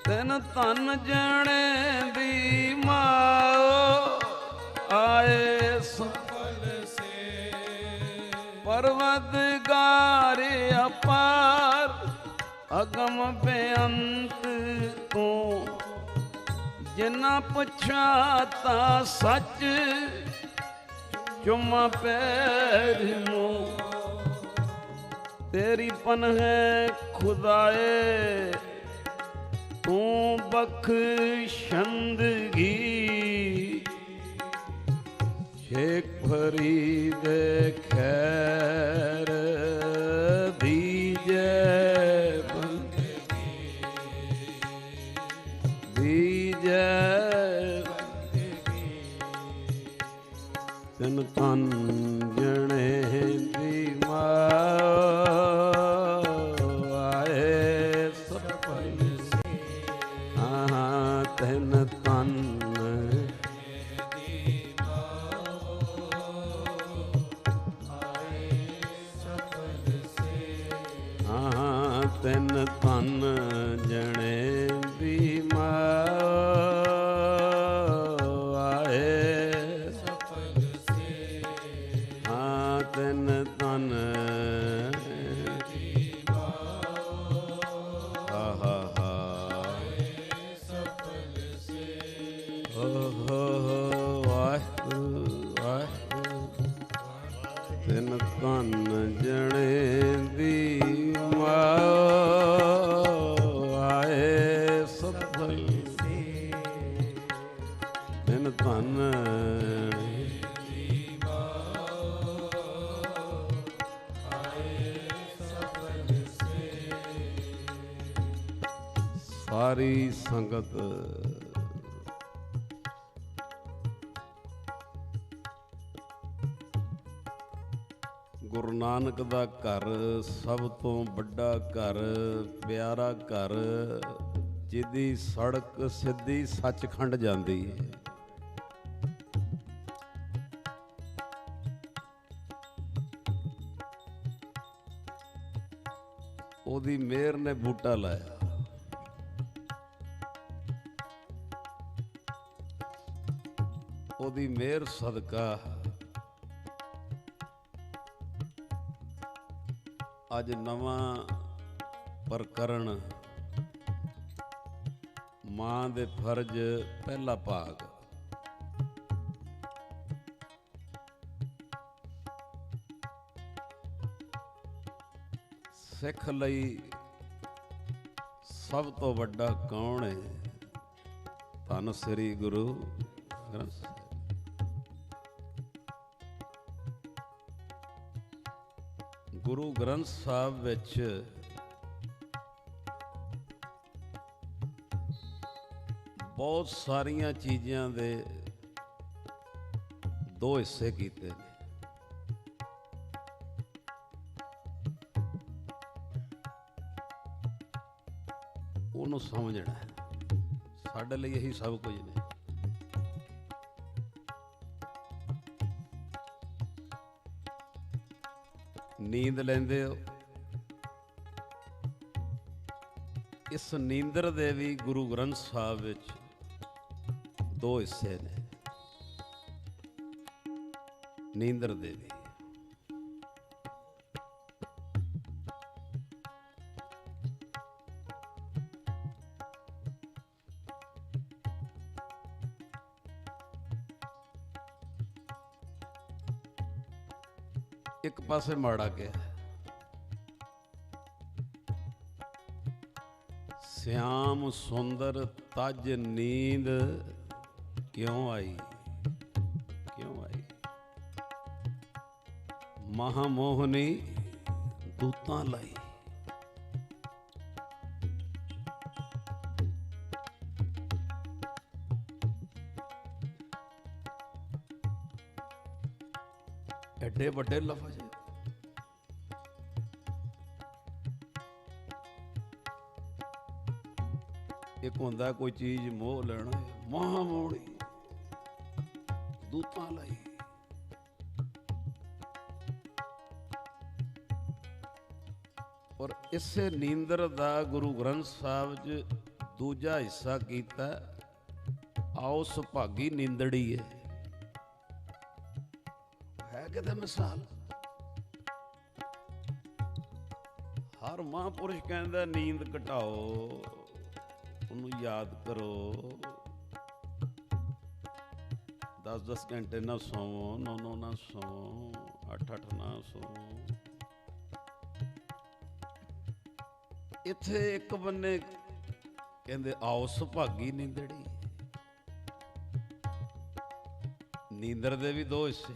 तिन तन जने दी माओ आए सफल से, परवदगार अपार अगम बेअंत तू, जिन्ना पछाता सच चुम्मा पैर मुँह, तेरी पनह खुदाए तू बख्शंदगी, शेख फरीद खैर दीजे दीजे, तिन तन जने दी आए सफल से, हाँ तिन तन तिन तन जने दी आए सफल से, हाँ तिन तन सफल से, हो तिन तन जने दी आए सफल से, तिन तन सारी संगत गुरु नानक दा घर सब तो बड़ा घर, प्यारा घर, जिदी सड़क सिद्धी सचखंड जाती है। ओदी मेहर ने बूटा लाया, ओदी मेहर सदका अज नवा प्रकरण मां दे फर्ज पहला भाग सिख लई सब तो वड्डा कौन है? धन श्री गुरु ग्रंथ साहिब। गुरु ग्रंथ साहिब विच बहुत सारियां चीज़ां दे दो हिस्से कीते ने। ਉਹਨੂੰ समझना है, साडे लिए यही सब कुछ ने। नींद लेंदे हो, इस नींदर दे भी गुरु ग्रंथ साहिब विच दो हिस्से ने। नींदर दे भी एक पासे माड़ा गया, श्याम सुंदर तज नींद क्यों आई। ਮਹਾਮੋਹਨੀ ਦੂਤਾਂ ਲਈ। ਐਡੇ ਵੱਡੇ ਲਫ਼ਜ਼। ਇੱਕ ਹੁੰਦਾ ਕੋਈ ਚੀਜ਼ ਮੋਹ ਲੈਣਾ, ਮਹਾਮੋਹਣੀ ਦੂਤਾਂ ਲਈ। ਔਰ ਇਸੇ ਨੀਂਦਰ ਦਾ ਗੁਰੂ ਗ੍ਰੰਥ ਸਾਹਿਬ 'ਚ ਦੂਜਾ ਹਿੱਸਾ ਕੀਤਾ, ਆਓ ਸੁਭਾਗੀ ਨੀਂਦੜੀਏ। ਹੈ ਕਿਤੇ ਮਿਸਾਲ। ਹਰ ਮਹਾਂਪੁਰਸ਼ ਕਹਿੰਦਾ ਨੀਂਦ ਘਟਾਓ, ਉਹਨੂੰ ਯਾਦ ਕਰੋ। 10-10 ਘੰਟੇ ਨਾ ਸੋਵੋ, 9-9 ਨਾ ਸੋਵੋ, 8-8 ਨਾ ਸੋਵੋ। ਇੱਥੇ ਇੱਕ ਬੰਨੇ ਕਹਿੰਦੇ ਆਓ ਸੁਭਾਗੀ ਨੀਂਦੜੀ। ਨੀਂਦਰ ਦੇ ਵੀ ਦੋ ਹਿੱਸੇ।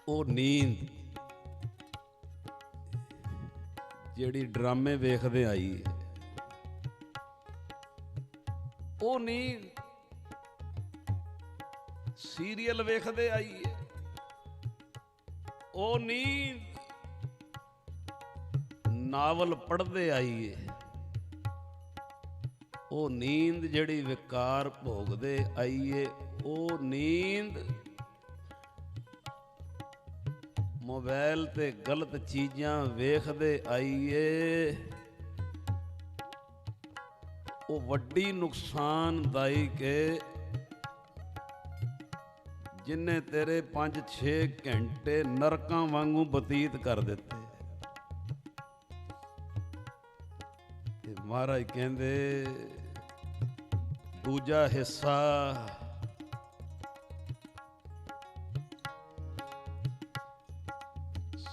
ਉਹ ਨੀਂਦ ਜਿਹੜੀ ਡਰਾਮੇ ਵੇਖਦੇ ਆਈ ਹੈ, ਉਹ ਨੀਂਦ ਸੀਰੀਅਲ ਵੇਖਦੇ ਆਈ ਹੈ, ਉਹ ਨੀਂਦ ਨਾਵਲ ਪੜ੍ਹਦੇ ਆਈ ਹੈ, ਉਹ ਨੀਂਦ ਜਿਹੜੀ ਵਿਕਾਰ ਭੋਗਦੇ ਆਈ ਹੈ, ਉਹ ਨੀਂਦ ਮੋਬਾਈਲ ਤੇ ਗਲਤ ਚੀਜ਼ਾਂ ਵੇਖਦੇ ਆਈਏ, ਉਹ ਵੱਡੀ ਨੁਕਸਾਨਦਾਇਕ ਹੈ, ਜਿੰਨੇ ਤੇਰੇ 5-6 ਘੰਟੇ ਨਰਕਾਂ ਵਾਂਗੂ ਬਤੀਤ ਕਰ ਦਿੱਤੇ। ਤੇ ਮਹਾਰਾਜ ਕਹਿੰਦੇ ਦੂਜਾ ਹਿੱਸਾ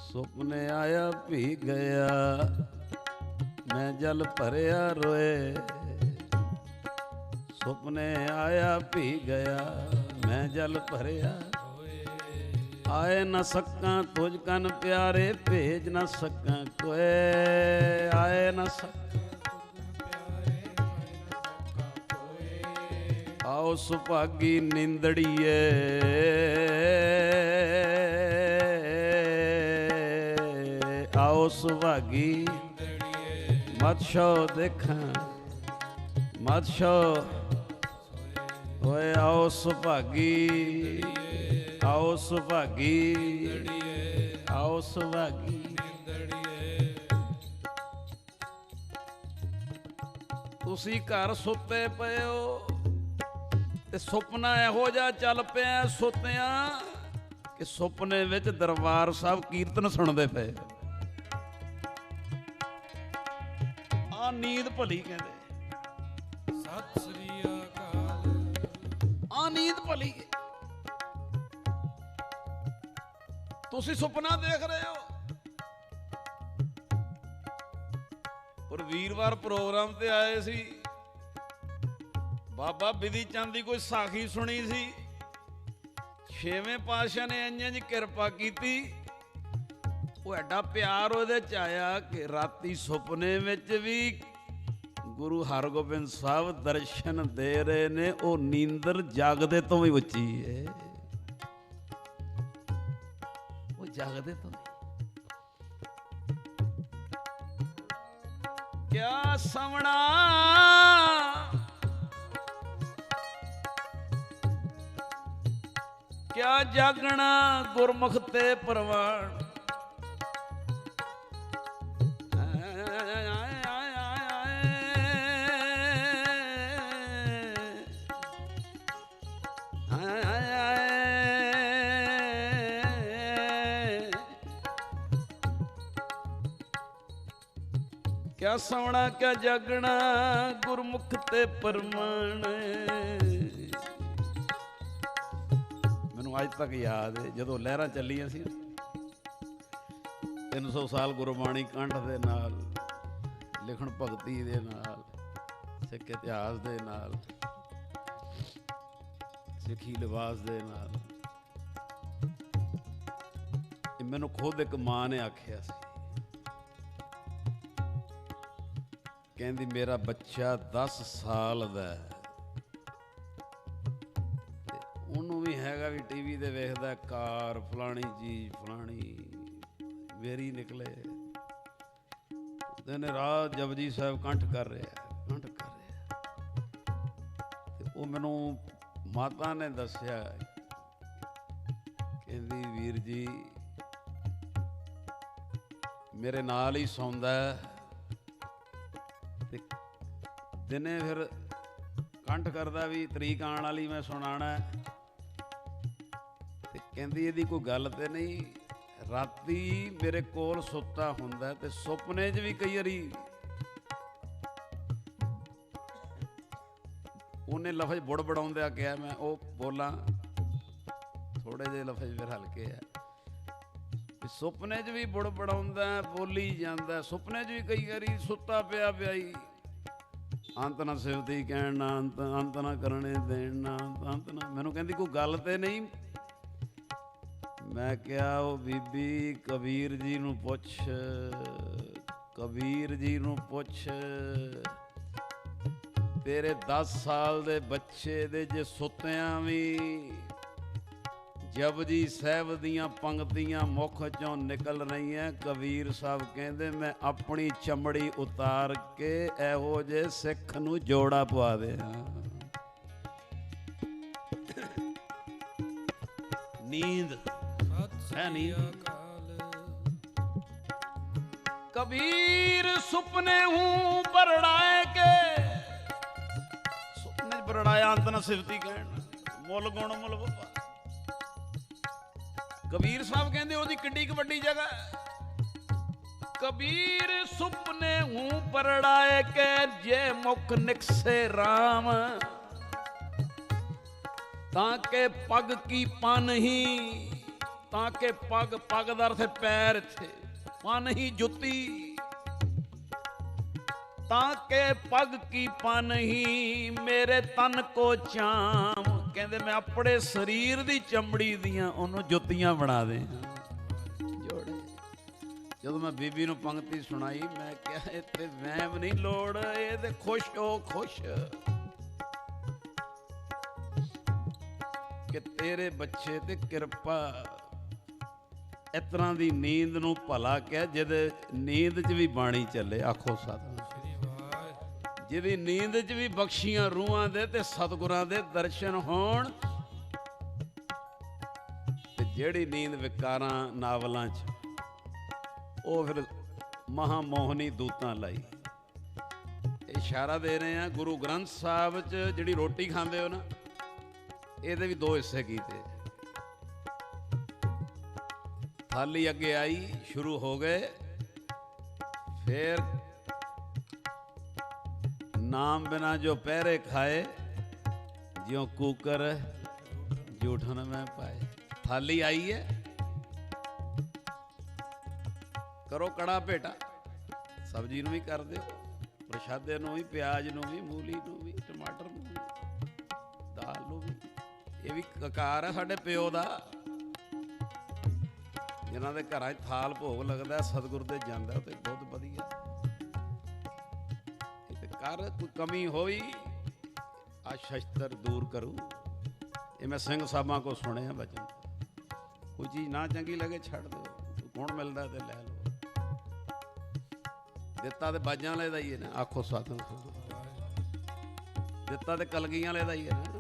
ਸੁਪਨੇ ਆਇਆ ਭੀ ਗਿਆ, ਮੈਂ ਜਲ ਭਰਿਆ ਰੋਏ। ਸੁਪਨੇ ਆਇਆ ਭੀ ਗਿਆ, ਮੈਂ ਜਲ ਭਰਿਆ ਰੋਏ। ਆਏ ਨਾ ਸਕਾਂ ਤੁਝ ਕਨ ਪਿਆਰੇ, ਭੇਜ ਨਾ ਸਕਾਂ ਕੋਏ। ਆਏ ਨਾ ਆਓ ਸੁਭਾਗੀ ਨੀਂਦੜੀਏ। ਆਓ ਸੁਭਾਗੀ ਮਤ ਸ਼ੋ ਦੇਖਾਂ, ਮਤ ਸ਼ੋ ਓਏ। ਆਓ ਸੁਭਾਗੀ, ਆਓ ਸੁਭਾਗੀ, ਆਓ ਸੁਭਾਗੀ। ਤੁਸੀਂ ਘਰ ਸੁੱਤੇ ਪਏ ਹੋ ਤੇ ਸੁਪਨਾ ਇਹੋ ਜਿਹਾ ਚੱਲ ਪਿਆ ਸੁੱਤਿਆਂ ਕਿ ਸੁਪਨੇ ਵਿੱਚ ਦਰਬਾਰ ਸਾਹਿਬ ਕੀਰਤਨ ਸੁਣਦੇ ਪਏ। ਆ ਨੀਂਦ ਭਲੀ ਕਹਿੰਦੇ। ਸਤਿ ਸ੍ਰੀ ਅਕਾਲ। ਆ ਨੀਂਦ ਭਲੀ। ਤੁਸੀਂ ਸੁਪਨਾ ਦੇਖ ਰਹੇ ਹੋ। ਪਰ ਵੀਰਵਾਰ ਪ੍ਰੋਗਰਾਮ ਤੇ ਆਏ ਸੀ, ਬਾਬਾ ਬਿਧੀ ਚੰਦ ਦੀ ਕੋਈ ਸਾਖੀ ਸੁਣੀ ਸੀ। 6ਵੇਂ ਪਾਤਸ਼ਾਹ ਨੇ ਇੰਝ ਜੀ ਕਿਰਪਾ ਕੀਤੀ, ਉਹ ਐਡਾ ਪਿਆਰ ਉਹਦੇ ਚ ਆਇਆ ਕਿ ਰਾਤੀ ਸੁਪਨੇ ਵਿੱਚ ਵੀ ਗੁਰੂ ਹਰਗੋਬਿੰਦ ਸਾਹਿਬ ਦਰਸ਼ਨ ਦੇ ਰਹੇ ਨੇ। ਉਹ ਨੀਂਦਰ ਜਾਗਦੇ ਤੋਂ ਵੀ ਉੱਚੀ ਹੈ, ਉਹ ਜਾਗਦੇ ਤੋਂ। ਕਿਆ ਸਵਣਾ ਕਿਆ ਜਾਗਣਾ ਗੁਰਮੁਖ ਤੇ ਪ੍ਰਵਾਨ। ਕਿਆ ਸੋਣਾ ਕਿਆ ਜਾਗਣਾ ਗੁਰਮੁਖ ਤੇ ਪਰਮਾਨ। ਮੈਨੂੰ ਅੱਜ ਤੱਕ ਯਾਦ ਹੈ ਜਦੋਂ ਲਹਿਰਾਂ ਚੱਲੀਆਂ ਸੀ 300 ਸਾਲ ਗੁਰਬਾਣੀ ਕੰਠ ਦੇ ਨਾਲ, ਲਿਖਣ ਭਗਤੀ ਦੇ ਨਾਲ, ਸਿੱਖ ਇਤਿਹਾਸ ਦੇ ਨਾਲ, ਸਿੱਖੀ ਲਿਬਾਸ ਦੇ ਨਾਲ। ਇਹ ਮੈਨੂੰ ਖੁਦ ਇੱਕ ਮਾਂ ਨੇ ਆਖਿਆ ਸੀ, ਕਹਿੰਦੀ ਮੇਰਾ ਬੱਚਾ 10 ਸਾਲ ਦਾ ਹੈ ਤੇ ਉਹਨੂੰ ਵੀ ਹੈਗਾ ਵੀ ਟੀਵੀ ਤੇ ਵੇਖਦਾ ਕਾਰ ਫਲਾਣੀ ਚੀਜ਼ ਫਲਾਣੀ, ਵੇਰੀ ਨਿਕਲੇ ਦਿਨ ਰਾਤ ਜਪਜੀ ਸਾਹਿਬ ਕੰਠ ਕਰ ਰਿਹਾ ਕੰਠ ਕਰ ਰਿਹਾ। ਤੇ ਉਹ ਮੈਨੂੰ ਮਾਤਾ ਨੇ ਦੱਸਿਆ, ਕਹਿੰਦੀ ਵੀਰ ਜੀ ਮੇਰੇ ਨਾਲ ਹੀ ਸੌਂਦਾ ਤੇ ਦਿਨੇ ਫਿਰ ਕੰਠ ਕਰਦਾ ਵੀ ਤਰੀਕ ਆਉਣ ਵਾਲੀ ਮੈਂ ਸੁਣਾਣਾ। ਤੇ ਕਹਿੰਦੀ ਇਹਦੀ ਕੋਈ ਗੱਲ ਤੇ ਨਹੀਂ, ਰਾਤੀ ਮੇਰੇ ਕੋਲ ਸੁੱਤਾ ਹੁੰਦਾ ਤੇ ਸੁਪਨੇ 'ਚ ਵੀ ਕਈ ਵਾਰੀ ਉਹਨੇ ਲਫ਼ਜ਼ ਬੁੜਬੜਾਉਂਦਿਆ ਕਿਹਾ, ਮੈਂ ਉਹ ਬੋਲਾਂ ਥੋੜੇ ਜਿਹੇ ਲਫ਼ਜ਼ ਫਿਰ ਹਲਕੇ ਆ, ਸੁਪਨੇ 'ਚ ਵੀ ਬੁੜਬੜਾਉਂਦਾ ਬੋਲੀ ਜਾਂਦਾ, ਸੁਪਨੇ 'ਚ ਵੀ ਕਈ ਵਾਰੀ ਸੁੱਤਾ ਪਿਆ ਹੀ ਅੰਤ ਨਾ ਸਿਵਤੀ ਕਹਿਣ ਨਾ ਅੰਤ ਨਾ ਕਰਨੇ ਦੇਣ ਨਾ ਅੰਤ ਨਾ। ਮੈਨੂੰ ਕਹਿੰਦੀ ਕੋਈ ਗੱਲ ਤੇ ਨਹੀਂ। ਮੈਂ ਕਿਹਾ ਉਹ ਬੀਬੀ ਕਬੀਰ ਜੀ ਨੂੰ ਪੁੱਛ, ਕਬੀਰ ਜੀ ਨੂੰ ਪੁੱਛ, ਤੇਰੇ 10 ਸਾਲ ਦੇ ਬੱਚੇ ਦੇ ਜੇ ਸੁੱਤਿਆਂ ਵੀ ਜਪਜੀ ਸਾਹਿਬ ਦੀਆਂ ਪੰਕਤੀਆਂ ਮੁੱਖ ਚੋਂ ਨਿਕਲ ਰਹੀਆਂ। ਕਬੀਰ ਸਾਹਿਬ ਕਹਿੰਦੇ ਮੈਂ ਆਪਣੀ ਚਮੜੀ ਉਤਾਰ ਕੇ ਇਹੋ ਜਿਹੇ ਸਿੱਖ ਨੂੰ ਜੋੜਾ ਪਵਾ ਦਿਆਂ। ਨੀਂਦ ਹੈ ਨੀਂਦ। कबीर सुपने हूँ बरड़ाए के, सुपने बरड़ाया अंत न सिफती कहना मुल गुण मुल वफा। कबीर साहब कहते ओदी किड्डी क वड्डी जगह। कबीर सुपने हूँ बरड़ाए के, जे मुख निकसे राम, ताके पग की पन ही, ताके पग पग दा अर्थ पैर थे, पन ही जुती, ताके पग की पन ही मेरे तन को चाम। कहते मैं अपने शरीर दी चमड़ी दियां ओनू जुत्तियां बना दे जोड़े। जदों मैं बीबी नू पंक्ति सुनाई मैं क्या इत्थे वहम नहीं लोड़, ये ते खुश हो खुश कि तेरे बच्चे ते किरपा। इस तरह की नींद नू भला कह जिहदे नींद च भी बाणी चले। आखो सतनाम। जिहदी नींद च भी बख्शियां रूहां दे ते सतगुरां दे दर्शन होण, ते जिहड़ी नींद विकारां नावलां च ਉਹ ਫਿਰ ਮਹਾਮੋਹਨੀ ਦੂਤਾਂ ਲਈ। ਇਸ਼ਾਰਾ ਦੇ ਰਹੇ ਆ ਗੁਰੂ ਗ੍ਰੰਥ ਸਾਹਿਬ 'ਚ ਜਿਹੜੀ ਰੋਟੀ ਖਾਂਦੇ ਹੋ ਨਾ, ਇਹਦੇ ਵੀ 2 ਹਿੱਸੇ ਕੀਤੇ। थाली अगे आई शुरू हो गए, फिर नाम बिना जो पैरे खाए, ज्यों कुकर जूठन में पाए। थाली आई है, करो कड़ा भेटा, सब्जी नूं भी कर दो, प्रशादे नूं भी, प्याज नूं भी, मूली नूं भी, टमाटर नूं भी, दाल नूं भी। ये भी ककार है साडे प्यो दा, जिन्हां दे घरां 'च थाल भोग लगदा सतगुर दे जांदा ते बहुत वधिया। ते कर कोई कमी होई आ शस्त्र दूर करूं। ये मैं सिंह साहबां को सुनिया बचन। कोई चीज़ ना चंगी लगे छड़ दो, गुण मिलदा ते लै लो। दिता ते बाजां वाले दा ही है ना। आखो सतनाम। दिता ते कलगियां वाले दा ही है ना।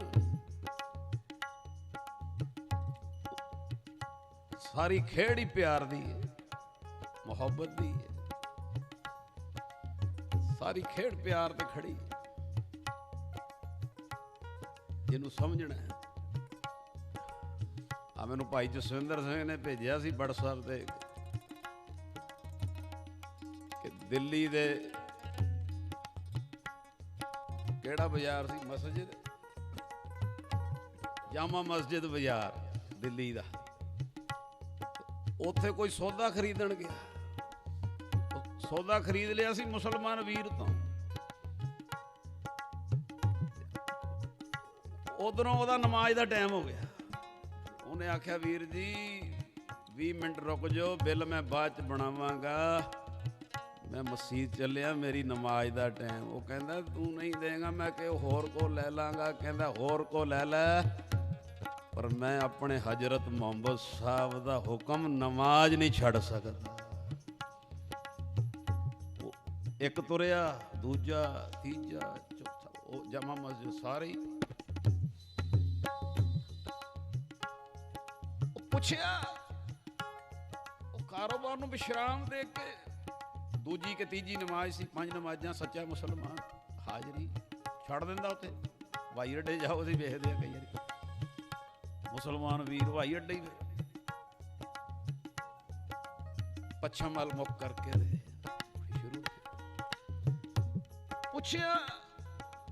सारी खेड़ ही प्यार दी है, मुहब्बत दी है। सारी खेड़ प्यार ते खड़ी, जिन्हों समझना है। आ मैनू भाई जसविंदर सिंह ने भेजा सी WhatsApp ते कि दिल्ली दे केड़ा बाजार सी, मस्जिद जामा मस्जिद बाजार दिल्ली दा। उत्थे कोई सौदा खरीदण गया, सौदा खरीद लिया सी मुसलमान वीर तो। ਉਧਰੋਂ ਉਹਦਾ ਨਮਾਜ਼ ਦਾ ਟਾਈਮ ਹੋ ਗਿਆ। ਉਹਨੇ ਆਖਿਆ ਵੀਰ ਜੀ 20 ਮਿੰਟ ਰੁਕ ਜਾਓ, ਬਿੱਲ ਮੈਂ ਬਾਅਦ ਚ ਬਣਾਵਾਂਗਾ, ਮੈਂ ਮਸਜਿਦ ਚੱਲਿਆ, ਮੇਰੀ ਨਮਾਜ਼ ਦਾ ਟਾਈਮ। ਉਹ ਕਹਿੰਦਾ ਤੂੰ ਨਹੀਂ ਦੇਗਾ? ਮੈਂ ਕਿ ਹੋਰ ਕੋ ਲੈ ਲਾਂਗਾ। ਕਹਿੰਦਾ ਹੋਰ ਕੋ ਲੈ ਲੈ, ਪਰ ਮੈਂ ਆਪਣੇ ਹਜ਼ਰਤ ਮੁਹੰਮਦ ਸਾਹਿਬ ਦਾ ਹੁਕਮ ਨਮਾਜ਼ ਨਹੀਂ ਛੱਡ ਸਕਦਾ। ਇੱਕ ਤੁਰਿਆ, ਦੂਜਾ, ਤੀਜਾ, ਚੌਥਾ, ਉਹ ਜਮਾ ਮਸਜਿਦ ਸਾਰੇ ਹੀ। ਉਹ ਪੁੱਛਿਆ, ਉਹ ਕਾਰੋਬਾਰ ਨੂੰ ਵਿਸ਼ਰਾਮ ਦੇ ਕੇ ਦੂਜੀ ਕਿ ਤੀਜੀ ਨਮਾਜ਼ ਸੀ, 5 ਨਮਾਜ਼ਾਂ, ਸੱਚਾ ਮੁਸਲਮਾਨ ਹਾਜ਼ਰੀ ਛੱਡ ਦਿੰਦਾ ਉੱਥੇ। ਹਵਾਈ ਅੱਡੇ ਜਾਓ, ਅਸੀਂ ਵੇਖਦੇ ਆ ਕਈ ਵਾਰੀ ਮੁਸਲਮਾਨ ਵੀਰ ਹਵਾਈ ਅੱਡੇ ਹੀ ਪੱਛਮ ਵੱਲ ਮੁੱਖ ਕਰਕੇ ਦੇ ਸ਼ੁਰੂ। ਪੁੱਛਿਆ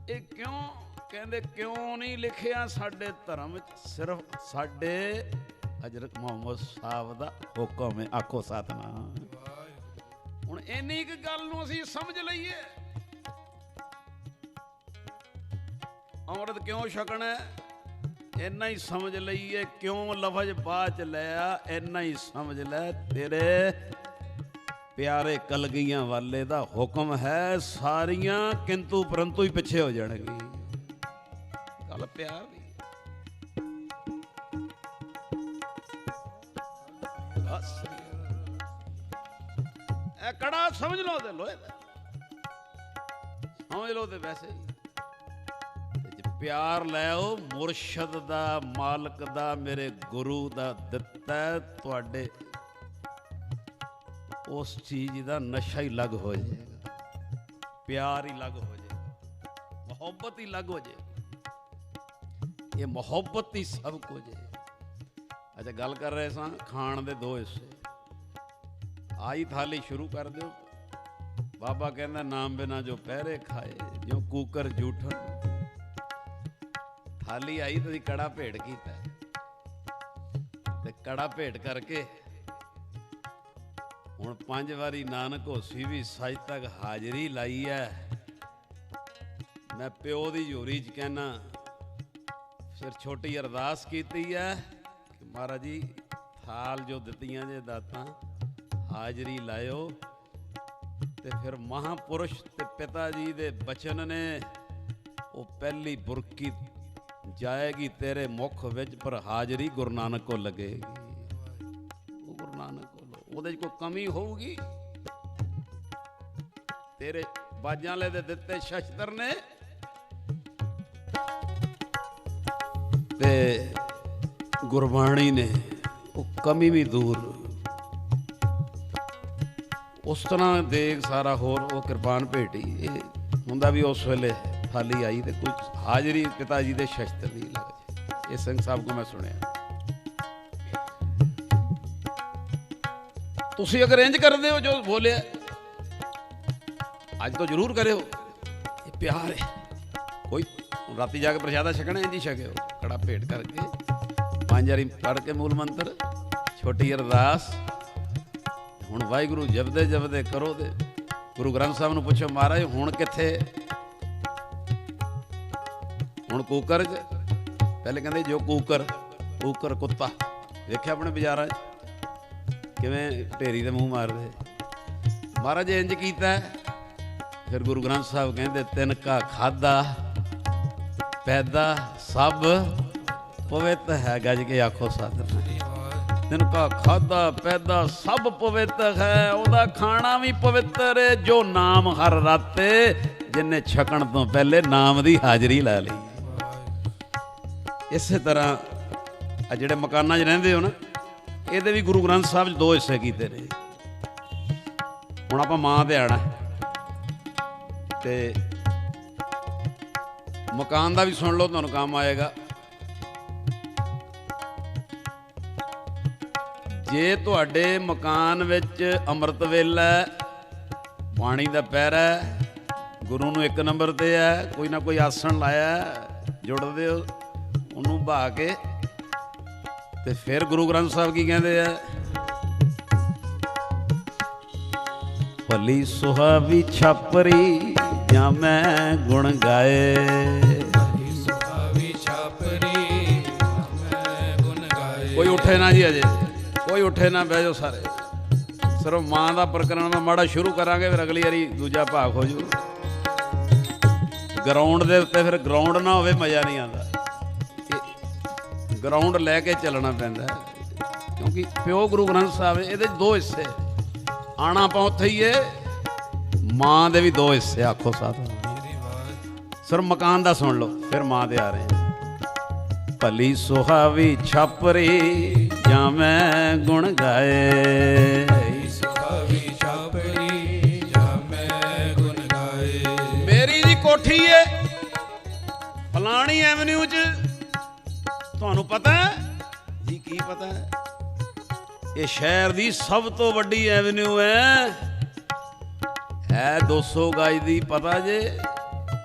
ਇਹ ਕਿਉਂ? ਕਹਿੰਦੇ ਕਿਉਂ ਨਹੀਂ ਲਿਖਿਆ ਸਾਡੇ ਧਰਮ ਚ, ਸਿਰਫ ਸਾਡੇ ਹਜ਼ਰਤ ਮੁਹੰਮਦ ਸਾਹਿਬ ਦਾ ਹੁਕਮ ਹੈ। ਆਖੋ ਸਤਨਾਮ। ਹੁਣ ਇੰਨੀ ਕੁ ਗੱਲ ਨੂੰ ਅਸੀਂ ਸਮਝ ਲਈਏ, ਅੰਮ੍ਰਿਤ ਕਿਉਂ ਛਕਣਾ ਇੰਨਾ ਹੀ ਸਮਝ ਲਈਏ, ਕਿਉਂ ਲਫ਼ਜ਼ ਬਾਅਦ ਚ ਲਿਆ ਇੰਨਾ ਹੀ ਸਮਝ ਲੈ। ਤੇਰੇ ਪਿਆਰੇ ਕਲਗੀਆਂ ਵਾਲੇ ਦਾ ਹੁਕਮ ਹੈ, ਸਾਰੀਆਂ ਕਿੰਤੂ ਪਰੰਤੂ ਹੀ ਪਿੱਛੇ ਹੋ ਜਾਣਗੀ। ਗੱਲ ਪਿਆਰ ਦੀ। ਇਹ ਕੜਾ ਸਮਝ ਲਓ ਤੇ ਲੋਹੇ ਦਾ ਸਮਝ ਲਓ ਤੇ ਵੈਸੇ ਹੀ ਪਿਆਰ ਲੈ ਆਓ ਮੁਰਸ਼ਦ ਦਾ, ਮਾਲਕ ਦਾ, ਮੇਰੇ ਗੁਰੂ ਦਾ ਦਿੱਤਾ ਤੁਹਾਡੇ, ਉਸ ਚੀਜ਼ ਦਾ ਨਸ਼ਾ ਹੀ ਲੱਗ ਹੋ ਜਾਏਗਾ, ਪਿਆਰ ਹੀ ਲੱਗ ਹੋ ਜਾਏਗਾ, ਮੁਹੱਬਤ ਹੀ ਲੱਗ ਹੋ ਜਾਏਗੀ। ਇਹ ਮੁਹੱਬਤ ਹੀ ਸਭ ਕੁਝ ਹੈ। ਅੱਛਾ, ਗੱਲ ਕਰ ਰਹੇ ਸਾਂ ਖਾਣ ਦੇ 2 ਹਿੱਸੇ। ਆਈ ਥਾਲੀ ਸ਼ੁਰੂ ਕਰ ਦਿਓ। ਬਾਬਾ ਕਹਿੰਦਾ ਨਾਮ ਬਿਨਾ ਜੋ ਪਹਿਰੇ ਖਾਏ, ਜੋ ਕੂਕਰ ਜੂਠਨ। ਥਾਲੀ ਆਈ, ਤੁਸੀਂ ਕੜਾ ਭੇਟ ਕੀਤਾ, ਤੇ ਕੜਾ ਭੇਟ ਕਰਕੇ ਹੁਣ 5 ਵਾਰੀ ਨਾਨਕ ਹੋਸੀ ਵੀ ਸੱਚ ਤੱਕ ਹਾਜ਼ਰੀ ਲਾਈ ਹੈ। ਮੈਂ ਪਿਓ ਦੀ ਝੋਰੀ 'ਚ ਕਹਿਣਾ, ਫਿਰ ਛੋਟੀ ਅਰਦਾਸ ਕੀਤੀ ਹੈ ਕਿ ਮਹਾਰਾਜ ਜੀ ਥਾਲ ਜੋ ਦਿੱਤੀਆਂ ਜੇ ਦਾਤਾਂ, ਹਾਜ਼ਰੀ ਲਾਇਓ। ਤੇ ਫਿਰ ਮਹਾਂਪੁਰਸ਼ ਤੇ ਪਿਤਾ ਜੀ ਦੇ ਬਚਨ ਨੇ, ਉਹ ਪਹਿਲੀ ਬੁਰਕੀ ਜਾਏਗੀ ਤੇਰੇ ਮੁਖ ਵਿੱਚ, ਪਰ ਹਾਜ਼ਰੀ ਗੁਰੂ ਨਾਨਕ ਕੋ ਲੱਗੇਗੀ। ਉਹ ਗੁਰੂ ਨਾਨਕ ਕੋਲ, ਉਹਦੇ 'ਚ ਕੋਈ ਕਮੀ ਹੋਊਗੀ? ਤੇਰੇ ਬਾਜਾਂ ਵਾਲੇ ਦੇ ਦਿੱਤੇ ਸ਼ਸਤਰ ਨੇ ਤੇ ਗੁਰਬਾਣੀ ਨੇ, ਉਹ ਕਮੀ ਵੀ ਦੂਰ। ਉਸ ਤਰ੍ਹਾਂ ਦੇਖ ਸਾਰਾ ਹੋਰ ਉਹ ਕਿਰਪਾਨ ਭੇਟੀ। ਇਹ ਹੁੰਦਾ ਵੀ ਉਸ ਵੇਲੇ ਥਾਲੀ ਆਈ ਤੇ ਕੁਝ ਹਾਜ਼ਰੀ ਪਿਤਾ ਜੀ ਦੇ ਸ਼ਸਤਰ ਦੀ ਲੱਗ ਜਾਏ। ਇਹ ਸਿੰਘ ਸਾਹਿਬ ਕੋ ਮੈਂ ਸੁਣਿਆ। ਤੁਸੀਂ ਅਗਰ ਇੰਜ ਕਰਦੇ ਹੋ ਜੋ ਬੋਲਿਆ, ਅੱਜ ਤੋਂ ਜ਼ਰੂਰ ਕਰਿਓ। ਇਹ ਪਿਆਰ ਹੈ। ਕੋਈ ਰਾਤੀ ਜਾ ਕੇ ਪ੍ਰਸ਼ਾਦਾ ਛਕਣਾ, ਇੰਝ ਹੀ ਛਕਿਓ। ਕੜਾ ਭੇਟ ਕਰਕੇ 5 ਵਾਰੀ ਪੜ੍ਹ ਕੇ ਮੂਲ ਮੰਤਰ, ਛੋਟੀ ਅਰਦਾਸ। ਹੁਣ ਵਾਹਿਗੁਰੂ ਜਪਦੇ ਜਪਦੇ ਕਰੋ। ਤੇ ਗੁਰੂ ਗ੍ਰੰਥ ਸਾਹਿਬ ਨੂੰ ਪੁੱਛੋ, ਮਹਾਰਾਜ ਹੁਣ ਕਿੱਥੇ? ਹੁਣ ਕੂਕਰ 'ਚ। ਪਹਿਲੇ ਕਹਿੰਦੇ ਜੋ ਕੂਕਰ ਕੁੱਤਾ ਵੇਖਿਆ ਆਪਣੇ ਬਾਜ਼ਾਰਾਂ 'ਚ ਕਿਵੇਂ ਢੇਰੀ ਦੇ ਮੂੰਹ ਮਾਰਦੇ। ਮਹਾਰਾਜ ਇੰਜ ਕੀਤਾ। ਫਿਰ ਗੁਰੂ ਗ੍ਰੰਥ ਸਾਹਿਬ ਕਹਿੰਦੇ ਤਿੰਨ ਕਾ ਖਾਦਾ ਪੈਦਾ ਸਭ ਪਵਿੱਤ ਹੈ। ਗੱਜ ਕੇ ਆਖੋ ਸਤਿਨਾਮ। ਤਿੰਨ ਕਾ ਖਾਦਾ ਪੈਦਾ ਸਭ ਪਵਿੱਤ ਹੈ। ਉਹਦਾ ਖਾਣਾ ਵੀ ਪਵਿੱਤਰ ਹੈ ਜੋ ਨਾਮ ਹਰ ਰਾਤੇ, ਜਿੰਨੇ ਛਕਣ ਤੋਂ ਪਹਿਲੇ ਨਾਮ ਦੀ ਹਾਜ਼ਰੀ ਲੈ ਲਈ। ਇਸੇ ਤਰ੍ਹਾਂ ਆ ਜਿਹੜੇ ਮਕਾਨਾਂ 'ਚ ਰਹਿੰਦੇ ਹੋ ਨਾ, ਇਹਦੇ ਵੀ ਗੁਰੂ ਗ੍ਰੰਥ ਸਾਹਿਬ 'ਚ 2 ਹਿੱਸੇ ਕੀਤੇ ਨੇ। ਹੁਣ ਆਪਾਂ ਮਾਂ ਤੇ ਆਣਾ ਤੇ ਮਕਾਨ ਦਾ ਵੀ ਸੁਣ ਲਓ, ਤੁਹਾਨੂੰ ਕੰਮ ਆਏਗਾ। ਜੇ ਤੁਹਾਡੇ ਮਕਾਨ ਵਿੱਚ ਅੰਮ੍ਰਿਤ ਵੇਲਾ, ਪਾਣੀ ਦਾ ਪਹਿਰਾ, ਗੁਰੂ ਨੂੰ 1 ਨੰਬਰ ਤੇ ਹੈ, ਕੋਈ ਨਾ ਕੋਈ ਆਸਣ ਲਾਇਆ, ਜੁੜਦੇ ਹੋ ਉਹਨੂੰ ਬਹਾ ਕੇ। ਤੇ ਫਿਰ ਗੁਰੂ ਗ੍ਰੰਥ ਸਾਹਿਬ ਕੀ ਕਹਿੰਦੇ ਆ? ਭਲੀ ਸੁਹਾਵੀ ਛਾਪਰੀ ਜਾਂ ਮੈਂ ਗੁਣ ਗਾਏ, ਸੁਹਾਵੀ ਛਾਪ ਕੋਈ ਉੱਠੇ ਨਾ ਜੀ, ਅਜੇ ਕੋਈ ਉੱਠੇ ਨਾ, ਬਹਿ ਜਾਓ ਸਾਰੇ। ਸਿਰਫ ਮਾਂ ਦਾ ਪ੍ਰਕਰਨ ਮੈਂ ਮਾੜਾ ਸ਼ੁਰੂ ਕਰਾਂਗੇ, ਫਿਰ ਅਗਲੀ ਵਾਰੀ ਦੂਜਾ ਭਾਗ ਹੋ ਜੂ। ਗਰਾਊਂਡ ਦੇ ਉੱਤੇ ਫਿਰ ਗਰਾਊਂਡ ਨਾ ਹੋਵੇ ਮਜ਼ਾ ਨਹੀਂ ਆਉਂਦਾ, ਗਰਾਊਂਡ ਲੈ ਕੇ ਚੱਲਣਾ ਪੈਂਦਾ, ਕਿਉਂਕਿ ਪਿਓ ਗੁਰੂ ਗ੍ਰੰਥ ਸਾਹਿਬ ਇਹਦੇ ਦੋ ਹਿੱਸੇ, ਆਣਾ ਆਪਾਂ ਉੱਥੇ ਹੀ ਏ। ਮਾਂ ਦੇ ਵੀ ਦੋ ਹਿੱਸੇ, ਆਖੋ ਸਾਥ। ਸਿਰ ਮਕਾਨ ਦਾ ਸੁਣ ਲਓ, ਫਿਰ ਮਾਂ ਦੇ ਆ ਰਹੇ ਆ। ਭਲੀ ਸੁਹਾਵੀ ਛਾਪਰੀ ਜਾਂ ਮੈਂ ਗੁਣ ਗਾਏ, ਸੁਹਾਵੀ ਛਾਪਰੀ ਜਾਂ ਮੈਂ ਗੁਣ ਗਾਏ। ਮੇਰੀ ਜੀ ਕੋਠੀ ਏ ਫਲਾਣੀ ਐਵਨਿਊ 'ਚ, ਤੁਹਾਨੂੰ ਪਤਾ ਹੈ ਜੀ? ਕੀ ਪਤਾ ਹੈ? ਇਹ ਸ਼ਹਿਰ ਦੀ ਸਭ ਤੋਂ ਵੱਡੀ ਐਵਨਿਊ ਹੈ 200 ਗਜ ਦੀ, ਪਤਾ ਜੇ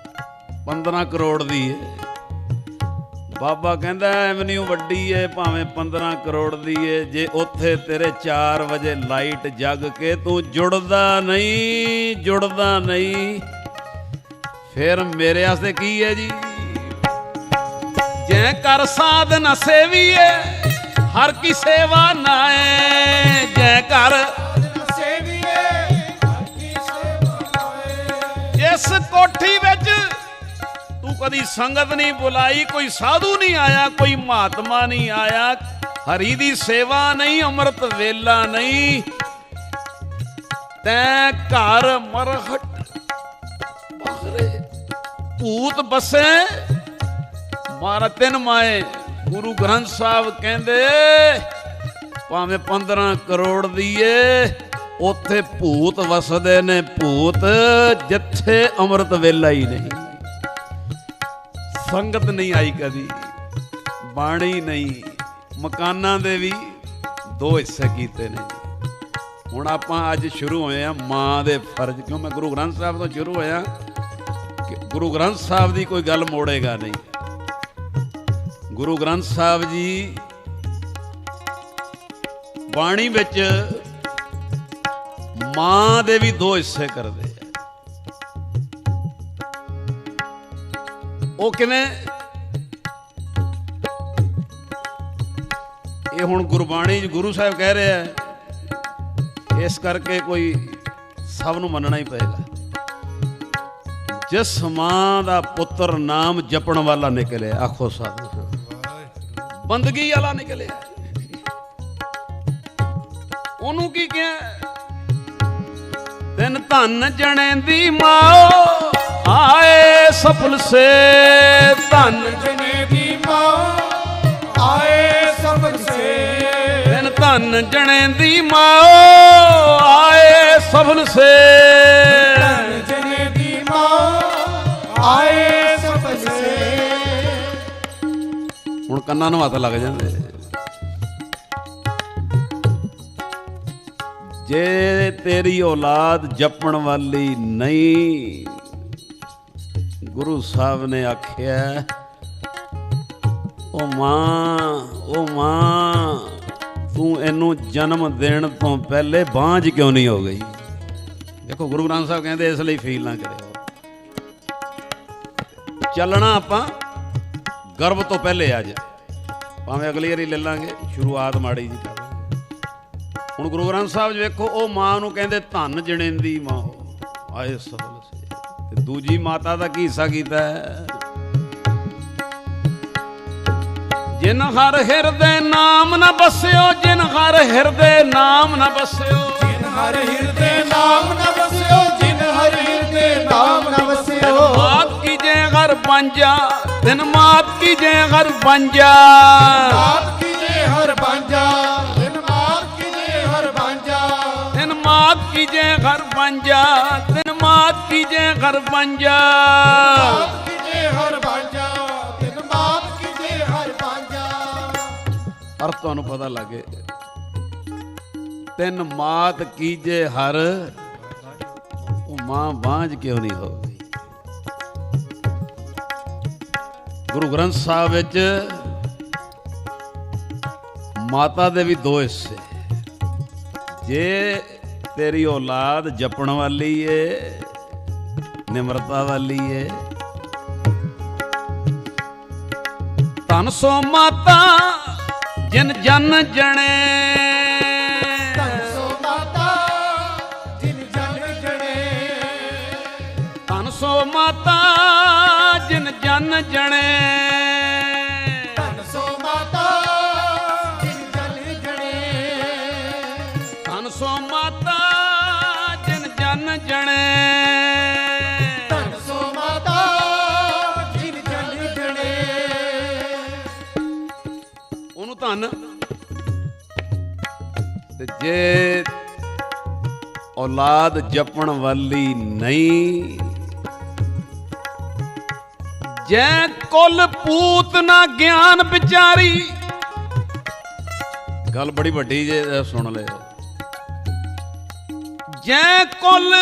15 ਕਰੋੜ ਦੀ ਹੈ। ਬਾਬਾ ਕਹਿੰਦਾ ਐਵਨਿਊ ਵੱਡੀ ਏ ਭਾਵੇਂ 15 ਕਰੋੜ ਦੀ ਏ, ਜੇ ਉੱਥੇ ਤੇਰੇ 4 ਵਜੇ ਲਾਈਟ ਜਗ ਕੇ ਤੂੰ ਜੁੜਦਾ ਨਹੀਂ, ਫਿਰ ਮੇਰੇ ਵਾਸਤੇ ਕੀ ਹੈ ਜੀ? ਜੈ ਕਰ ਸਾਧ ਨ ਸੇਵੀਏ ਹਰ ਕੀ ਸੇਵਾ ਨਾਏ, ਜੈ ਕਰ ਸੇਵੀਏ ਹਰ ਕੀ ਸੇਵਾ ਨਾਏ। ਇਸ ਕੋਠੀ ਵਿੱਚ ਤੂੰ ਕਦੀ ਸੰਗਤ ਨਹੀਂ ਬੁਲਾਈ, ਕੋਈ ਸਾਧੂ ਨਹੀਂ ਆਇਆ, ਕੋਈ ਮਹਾਤਮਾ ਨਹੀਂ ਆਇਆ, ਹਰੀ ਦੀ ਸੇਵਾ ਨਹੀਂ, ਅੰਮ੍ਰਿਤ ਵੇਲਾ ਨਹੀਂ, ਤੈਂ ਘਰ ਮਰਹਟ ਬਖਰੇ ਭੂਤ ਬਸੇ ਮਾਰਾ ਤਿੰਨ ਮਾਏ। ਗੁਰੂ ਗ੍ਰੰਥ ਸਾਹਿਬ ਕਹਿੰਦੇ ਭਾਵੇਂ 15 ਕਰੋੜ ਦੀ ਏ, ਉੱਥੇ ਭੂਤ ਵਸਦੇ ਨੇ, ਭੂਤ ਜਿੱਥੇ ਅੰਮ੍ਰਿਤ ਵੇਲਾ ਹੀ ਨਹੀਂ, ਸੰਗਤ ਨਹੀਂ ਆਈ ਕਦੀ, ਬਾਣੀ ਨਹੀਂ। ਮਕਾਨਾਂ ਦੇ ਵੀ ਦੋ ਹਿੱਸੇ ਕੀਤੇ ਨੇ। ਹੁਣ ਆਪਾਂ ਅੱਜ ਸ਼ੁਰੂ ਹੋਏ ਆ ਮਾਂ ਦੇ ਫਰਜ਼, ਕਿਉਂ ਮੈਂ ਗੁਰੂ ਗ੍ਰੰਥ ਸਾਹਿਬ ਤੋਂ ਸ਼ੁਰੂ ਹੋਇਆ ਕਿ ਗੁਰੂ ਗ੍ਰੰਥ ਸਾਹਿਬ ਦੀ ਕੋਈ ਗੱਲ ਮੋੜੇਗਾ ਨਹੀਂ। ਗੁਰੂ ਗ੍ਰੰਥ ਸਾਹਿਬ ਜੀ ਬਾਣੀ ਵਿੱਚ ਮਾਂ ਦੇ ਵੀ ਦੋ ਹਿੱਸੇ ਕਰਦੇ ਆ। ਉਹ ਕਿਵੇਂ? ਇਹ ਹੁਣ ਗੁਰਬਾਣੀ ਗੁਰੂ ਸਾਹਿਬ ਕਹਿ ਰਿਹਾ ਹੈ, ਇਸ ਕਰਕੇ ਕੋਈ ਸਭ ਨੂੰ ਮੰਨਣਾ ਹੀ ਪਏਗਾ। ਜਿਸ ਮਾਂ ਦਾ ਪੁੱਤਰ ਨਾਮ ਜਪਣ ਵਾਲਾ ਨਿਕਲਿਆ, ਆਖੋ ਸਾਧ, ਬੰਦਗੀ ਵਾਲਾ ਨਿਕਲਿਆ, ਉਹਨੂੰ ਕੀ ਕਿਹਾ? ਤਿੰਨ ਧਨ ਜਣੇ ਦੀ ਮਾਂ ਆਏ ਸਫਲ ਸੇ, ਧਨ ਜਨੇ ਦੀ ਮਾਂ ਆਏ ਸਫਲ ਸੇ। ਤਿੰਨ ਧਨ ਜਣੇ ਦੀ ਮਾਂ ਆਏ ਸਫਲ ਸੇ, ਧਨ ਜਨੇ ਦੀ ਮਾਂ ਆਏ ਸਫਲ ਸੇ। ਹੁਣ ਕੰਨਾਂ ਨੂੰ ਹੱਥ ਲੱਗ ਜਾਂਦੇ। ਜੇ ਤੇਰੀ ਔਲਾਦ ਜਪਣ ਵਾਲੀ ਨਹੀਂ, ਗੁਰੂ ਸਾਹਿਬ ਨੇ ਆਖਿਆ ਉਹ ਮਾਂ ਤੂੰ ਇਹਨੂੰ ਜਨਮ ਦੇਣ ਤੋਂ ਪਹਿਲੇ ਬਾਂਝ ਕਿਉਂ ਨਹੀਂ ਹੋ ਗਈ? ਦੇਖੋ ਗੁਰੂ ਗ੍ਰੰਥ ਸਾਹਿਬ ਕਹਿੰਦੇ ਇਸ ਲਈ ਫੀਲ ਨਾ ਕਰਿਓ। ਚੱਲਣਾ ਆਪਾਂ ਗਰਭ ਤੋਂ ਪਹਿਲੇ ਆ ਜਾ, ਭਾਵੇਂ ਅਗਲੀ ਵਾਰੀ ਲੈ ਲਾਂਗੇ, ਸ਼ੁਰੂਆਤ ਮਾੜੀ ਜੀ ਕਰ। ਹੁਣ ਗੁਰੂ ਗ੍ਰੰਥ ਸਾਹਿਬ 'ਚ ਵੇਖੋ, ਉਹ ਮਾਂ ਨੂੰ ਕਹਿੰਦੇ ਧਨ ਜਣੇਂਦੀ ਮਾਂ ਆਏ ਸਫਲ ਸੇ, ਤੇ ਦੂਜੀ ਮਾਤਾ ਦਾ ਕੀ ਹਿੱਸਾ ਕੀਤਾ ਹੈ? ਜਿਨ ਹਰ ਹਿਰਦੇ ਨਾਮ ਨਾ ਬਸਿਓ, ਜਿਨ ਹਰ ਹਿਰਦੇ ਨਾਮ ਨਾ ਬਸਿਓ, ਜਿਨ ਹਰ ਹਿਰਦੇ ਨਾਮ ਨ ਵਸਿਓ, ਜਿਨ ਹਰ ਹਿਰਦੇ ਨਾਮ ਨ ਵਸਿਓ। ਮਾਤ ਕੀ ਜੈ ਹਰ ਪੰਜਾ, ਤਿਨ ਮਾਤ ਕੀ ਜੈ ਹਰ ਪੰਜਾ, ਮਾਤ ਕੀ ਜੈ ਹਰ ਬਾਂਝਾ, ਤਿਨ ਮਾਤ ਕੀ ਜੈ ਹਰ ਬਾਂਝਾ। ਤਿਨ ਮਾਤ ਕੀ ਜੈ ਹਰ ਪੰਜਾ, ਤਿਨ ਮਾਤ ਕੀ ਜੈ ਹਰ ਪੰਜਾ। ਮਾਤ ਕੀ ਜੈ ਹਰ ਬਾਂਝਾ, ਤਿਨ ਮਾਤ ਕੀ ਜੈ ਹਰ ਬਾਂਝਾ। ਅਰ ਤੁਹਾਨੂੰ ਪਤਾ ਲੱਗੇ, ਤਿੰਨ ਮਾਤ ਕੀਜੇ ਹਰ, ਉਹ ਮਾਂ ਬਾਂਝ ਕਿਉਂ ਨਹੀਂ ਹੋ ਗਈ? ਗੁਰੂ ਗ੍ਰੰਥ ਸਾਹਿਬ ਵਿੱਚ ਮਾਤਾ ਦੇ ਵੀ ਦੋ ਹਿੱਸੇ। ਜੇ ਤੇਰੀ ਔਲਾਦ ਜਪਣ ਵਾਲੀ ਏ, ਨਿਮਰਤਾ ਵਾਲੀ ਏ, ਧਨ ਸੋ ਮਾਤਾ ਜਿਨ ਜਨ ਜਣੇ ਧਨ ਸੋ ਮਾਤਾ ਜਿਨ ਜਨ ਜਣੇ ਧਨ ਸੋ ਮਾਤਾ ਜਿਨ ਜਨ ਜਣੇ ਧਨ ਸੋ ਮਾਤਾ ਜਿਨ ਜਨ ਜਣੇ ਧਨ ਸੋ ਮਾਤਾ ਜਿਨ ਜਨ ਜਣੇ ਧਨ ਸੋ ਮਾਤਾ ਜਿਨ ਜਨ ਜਣੇ ਉਹਨੂੰ ਧਨ। ਤੇ ਜੇ ਔਲਾਦ ਜਪਣ ਵਾਲੀ ਨਹੀਂ, ਜੈ ਕੁਲ ਪੂਤ ਨਾ ਗਿਆਨ ਵਿਚਾਰੀ। ਗੱਲ ਬੜੀ ਵੱਡੀ ਜੇ ਸੁਣ ਲਿਓ। ਜੈ ਕੁਲ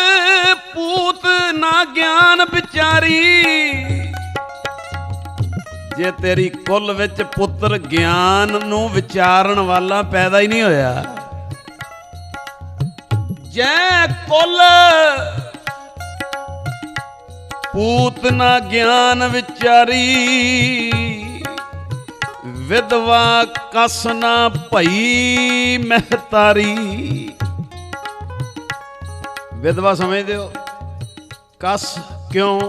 ਪੂਤ ਨਾ ਗਿਆਨ ਵਿਚਾਰੀ। ਜੇ ਤੇਰੀ ਕੁੱਲ ਵਿੱਚ ਪੁੱਤਰ ਗਿਆਨ ਨੂੰ ਵਿਚਾਰਨ ਵਾਲਾ ਪੈਦਾ ਹੀ ਨਹੀਂ ਹੋਇਆ। ਜੈ ਕੁੱਲ ਪੂਤ ਨਾ ਗਿਆਨ ਵਿਚਾਰੀ। ਵਿਧਵਾ ਕਸ ਨਾ ਭਈ ਮਹਿਤਾਰੀ। ਵਿਧਵਾ ਸਮਝਦੇ ਹੋ? ਕਸ ਕਿਉਂ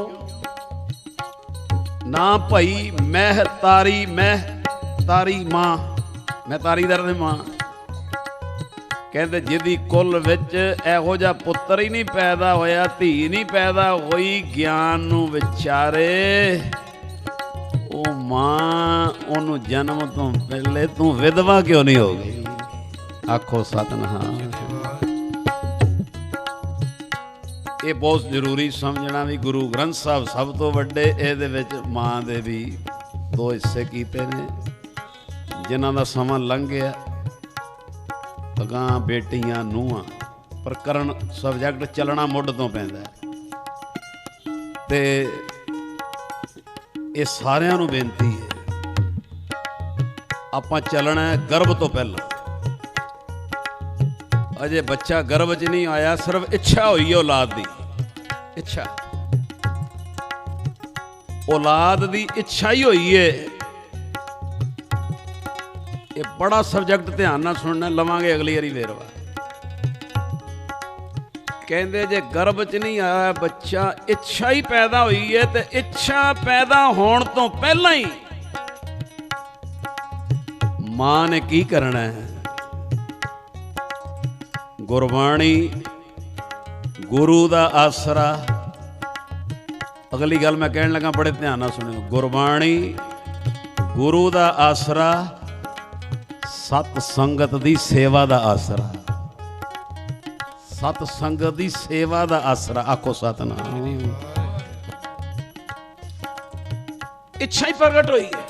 ਨਾ ਭਈ ਮਹਿਤਾਰੀ। ਮਹਿਤਾਰੀ ਮਾਂ, ਮਹਿਤਾਰੀ ਦਾ ਅਰਥ ਮਾਂ। ਕਹਿੰਦੇ ਜਿਹਦੀ ਕੁੱਲ ਵਿੱਚ ਇਹੋ ਜਿਹਾ ਪੁੱਤਰ ਹੀ ਨਹੀਂ ਪੈਦਾ ਹੋਇਆ, ਧੀ ਨਹੀਂ ਪੈਦਾ ਹੋਈ ਗਿਆਨ ਨੂੰ ਵਿਚਾਰੇ, ਉਹ ਮਾਂ ਉਹਨੂੰ ਜਨਮ ਤੋਂ ਪਹਿਲੇ ਤੂੰ ਵਿਧਵਾ ਕਿਉਂ ਨਹੀਂ ਹੋ ਗਈ? ਆਖੋ ਸਤਿਨਾਮ। ਇਹ ਬਹੁਤ ਜ਼ਰੂਰੀ ਸਮਝਣਾ ਵੀ ਗੁਰੂ ਗ੍ਰੰਥ ਸਾਹਿਬ ਸਭ ਤੋਂ ਵੱਡੇ, ਇਹਦੇ ਵਿੱਚ ਮਾਂ ਦੇ ਵੀ 2 ਹਿੱਸੇ ਕੀਤੇ ਨੇ। ਜਿਨ੍ਹਾਂ ਦਾ ਸਮਾਂ ਲੰਘ ਗਿਆ, ਅਗਾਂਹ ਬੇਟੀਆਂ ਨੂੰਹਾਂ, ਪਰ ਕਰਨ ਸਬਜੈਕਟ ਚੱਲਣਾ ਮੁੱਢ ਤੋਂ ਪੈਂਦਾ। ਤੇ ਇਹ ਸਾਰਿਆਂ ਨੂੰ ਬੇਨਤੀ ਹੈ, ਆਪਾਂ ਚੱਲਣਾ ਗਰਭ ਤੋਂ ਪਹਿਲਾਂ। ਅਜੇ ਬੱਚਾ ਗਰਭ 'ਚ ਨਹੀਂ ਆਇਆ, ਸਿਰਫ ਇੱਛਾ ਹੋਈ ਹੈ ਔਲਾਦ ਦੀ। ਇੱਛਾ, ਔਲਾਦ ਦੀ ਇੱਛਾ ਹੀ ਹੋਈ ਹੈ। ਇਹ ਬੜਾ ਸਬਜੈਕਟ ਧਿਆਨ ਨਾਲ ਸੁਣਨਾ, ਲਵਾਂਗੇ ਅਗਲੀ ਵਾਰੀ ਵੇਰਵਾ। ਕਹਿੰਦੇ ਜੇ ਗਰਭ 'ਚ ਨਹੀਂ ਆਇਆ ਬੱਚਾ, ਇੱਛਾ ਹੀ ਪੈਦਾ ਹੋਈ ਹੈ, ਤੇ ਇੱਛਾ ਪੈਦਾ ਹੋਣ ਤੋਂ ਪਹਿਲਾਂ ਹੀ ਮਾਂ ਨੇ ਕੀ ਕਰਨਾ ਹੈ? ਗੁਰਬਾਣੀ, ਗੁਰੂ ਦਾ ਆਸਰਾ। ਅਗਲੀ ਗੱਲ ਮੈਂ ਕਹਿਣ ਲੱਗਾ, ਬੜੇ ਧਿਆਨ ਨਾਲ ਸੁਣਿਓ। ਗੁਰਬਾਣੀ, ਗੁਰੂ ਦਾ ਆਸਰਾ, ਸਤ ਸੰਗਤ ਦੀ ਸੇਵਾ ਦਾ ਆਸਰਾ। ਸਤ ਸੰਗਤ ਦੀ ਸੇਵਾ ਦਾ ਆਸਰਾ। ਆਖੋ ਸਤਿਨਾਮ। ਇੱਛਾ ਹੀ ਪ੍ਰਗਟ ਹੋਈ ਹੈ।